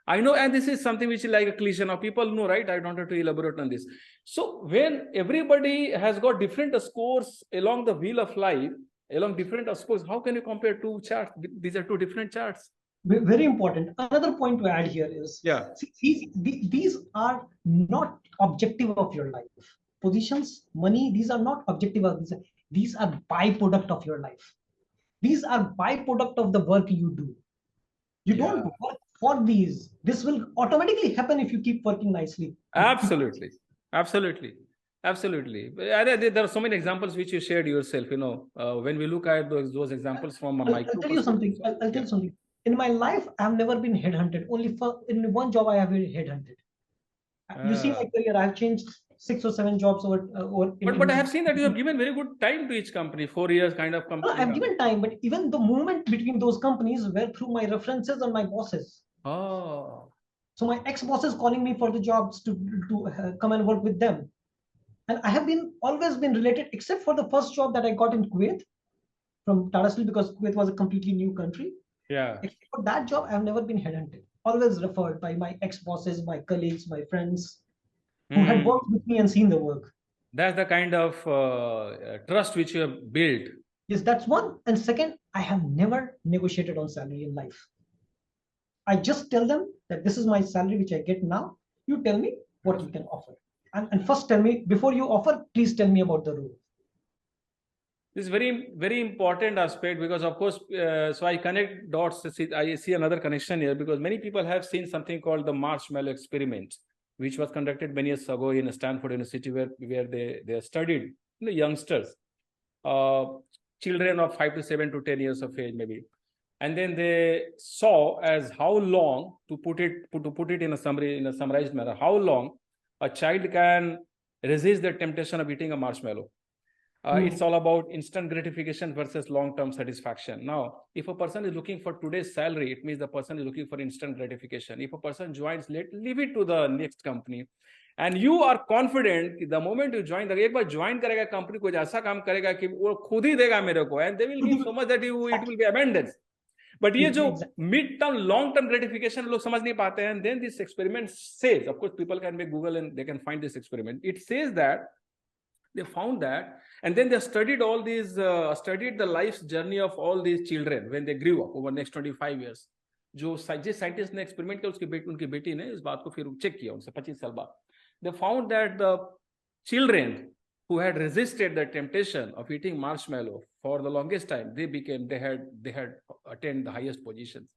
I know, and this is something which is like a cliche now. People know, right? I don't have to elaborate on this. So when everybody has got different scores along the wheel of life, along different scores, how can you compare 2 charts? These are 2 different charts. Very important. Another point to add here is, these are not objective of your life. Positions, money, these are not objective of these are byproduct of your life. These are byproduct of the work you do. You don't work for these. This will automatically happen if you keep working nicely. Absolutely. There are so many examples which you shared yourself. When we look at those examples from a micro. I'll tell you something. I'll tell you something. In my life, I've never been headhunted. Only in one job I have been headhunted. You see my career. I've changed 6 or 7 jobs over. But I have seen that you have given very good time to each company, 4 years kind of company. I've given time, but even the movement between those companies were through my references and my bosses. Oh. So my ex-bosses calling me for the jobs to come and work with them. And I have always been related, except for the first job that I got in Kuwait from Tata Steel, because Kuwait was a completely new country. Yeah. Except for that job, I've never been headhunted. Always referred by my ex-bosses, my colleagues, my friends who had worked with me and seen the work. That's the kind of trust which you have built. Yes, that's one. And second, I have never negotiated on salary in life. I just tell them that this is my salary which I get now. You tell me what you can offer. And first tell me, before you offer, please tell me about the role. This is very, very important aspect, because of course, so I connect dots. I see another connection here, because many people have seen something called the marshmallow experiment, which was conducted many years ago in Stanford University, where they studied youngsters, children of 5 to 7 to 10 years of age maybe. And then they saw as how long, to put it in a summarized manner, how long a child can resist the temptation of eating a marshmallow. It's all about instant gratification versus long-term satisfaction. Now, if a person is looking for today's salary, it means the person is looking for instant gratification. If a person joins late, leave it to the next company. And you are confident the moment you join, एक बार join करेगा company, कोई ऐसा काम करेगा कि वो खुद ही देगा मेरे को, and they will give so much that it will be abundance. But ये जो mid-term, long-term gratification लोग समझ नहीं पाते हैं. And then this experiment says, of course, people can make Google and they can find this experiment. It says that they found that, and then they studied all these, studied the life's journey of all these children when they grew up over next 25 years. जो जिस scientist ने experiment किया, उनकी बेटी ने इस बात को फिर चेक किया उनसे 25 साल बाद. They found that the children who had resisted the temptation of eating marshmallow for the longest time, they had attained the highest positions.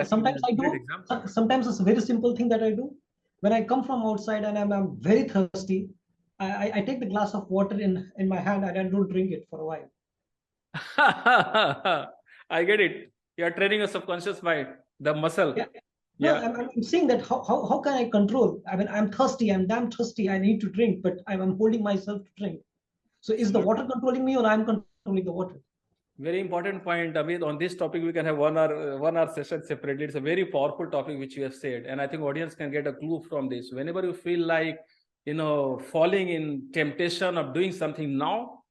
Sometimes I do. Sometimes it's a very simple thing that I do. When I come from outside and I'm very thirsty, I take the glass of water in my hand and I don't drink it for a while. I get it. You are training your subconscious mind, the muscle. I'm saying that how can I control? I mean, I'm thirsty. I'm damn thirsty. I need to drink, but I'm holding myself to drink. So is the water controlling me, or I'm controlling the water? Very important point, Amit. On this topic, we can have one hour session separately. It's a very powerful topic which you have said, and I think audience can get a clue from this. Whenever you feel like falling in temptation of doing something now,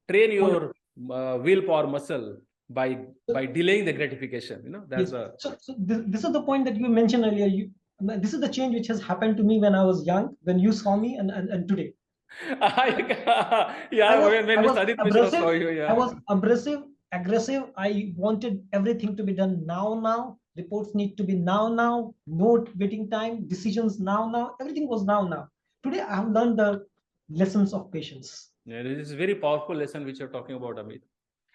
train your willpower muscle by delaying the gratification. That's so this is the point that you mentioned earlier. This is the change which has happened to me when I was young, when you saw me, and today. I was abrasive, aggressive. I wanted everything to be done now. Reports need to be now. No waiting time. Decisions now. Everything was now. Today, I have learned the lessons of patience. Yeah, this is a very powerful lesson which you're talking about, Amit.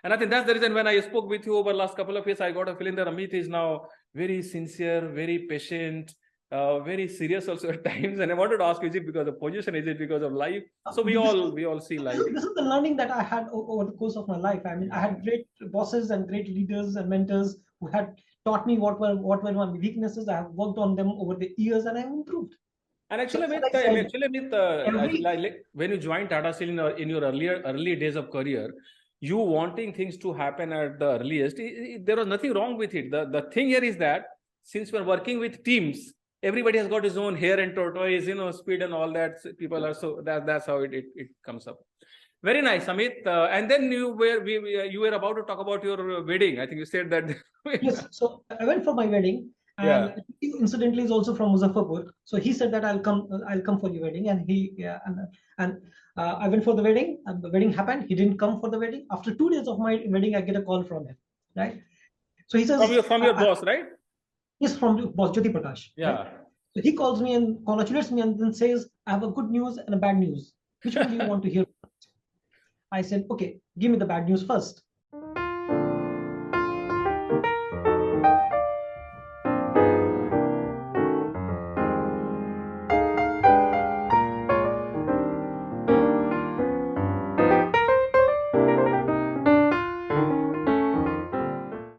And I think that's the reason when I spoke with you over the last couple of years, I got a feeling that Amit is now very sincere, very patient, very serious also at times. And I wanted to ask, is it because of position? Is it because of life? So we all see life. This is the learning that I had over the course of my life. I mean, I had great bosses and great leaders and mentors who had taught me what were my weaknesses. I have worked on them over the years, and I have improved. And actually, So, when you joined Tata Steel in your early days of career, you wanting things to happen at the earliest, there was nothing wrong with it. The thing here is that since we're working with teams, everybody has got his own hair and tortoise, speed and all that. People are that's how it comes up. Very nice, Amit. And then you were about to talk about your wedding. I think you said that. Yes. So I went for my wedding, and he incidentally is also from Muzaffarpur. So he said that I'll come for your wedding, and I went for the wedding. And the wedding happened. He didn't come for the wedding. After 2 days of my wedding, I get a call from him. Right. So he says from your boss, right? Yes, from boss Jyoti Prakash. Yeah. Right? So he calls me and congratulates me, and then says, "I have a good news and a bad news. Which one do you want to hear?" I said, "Okay, give me the bad news first."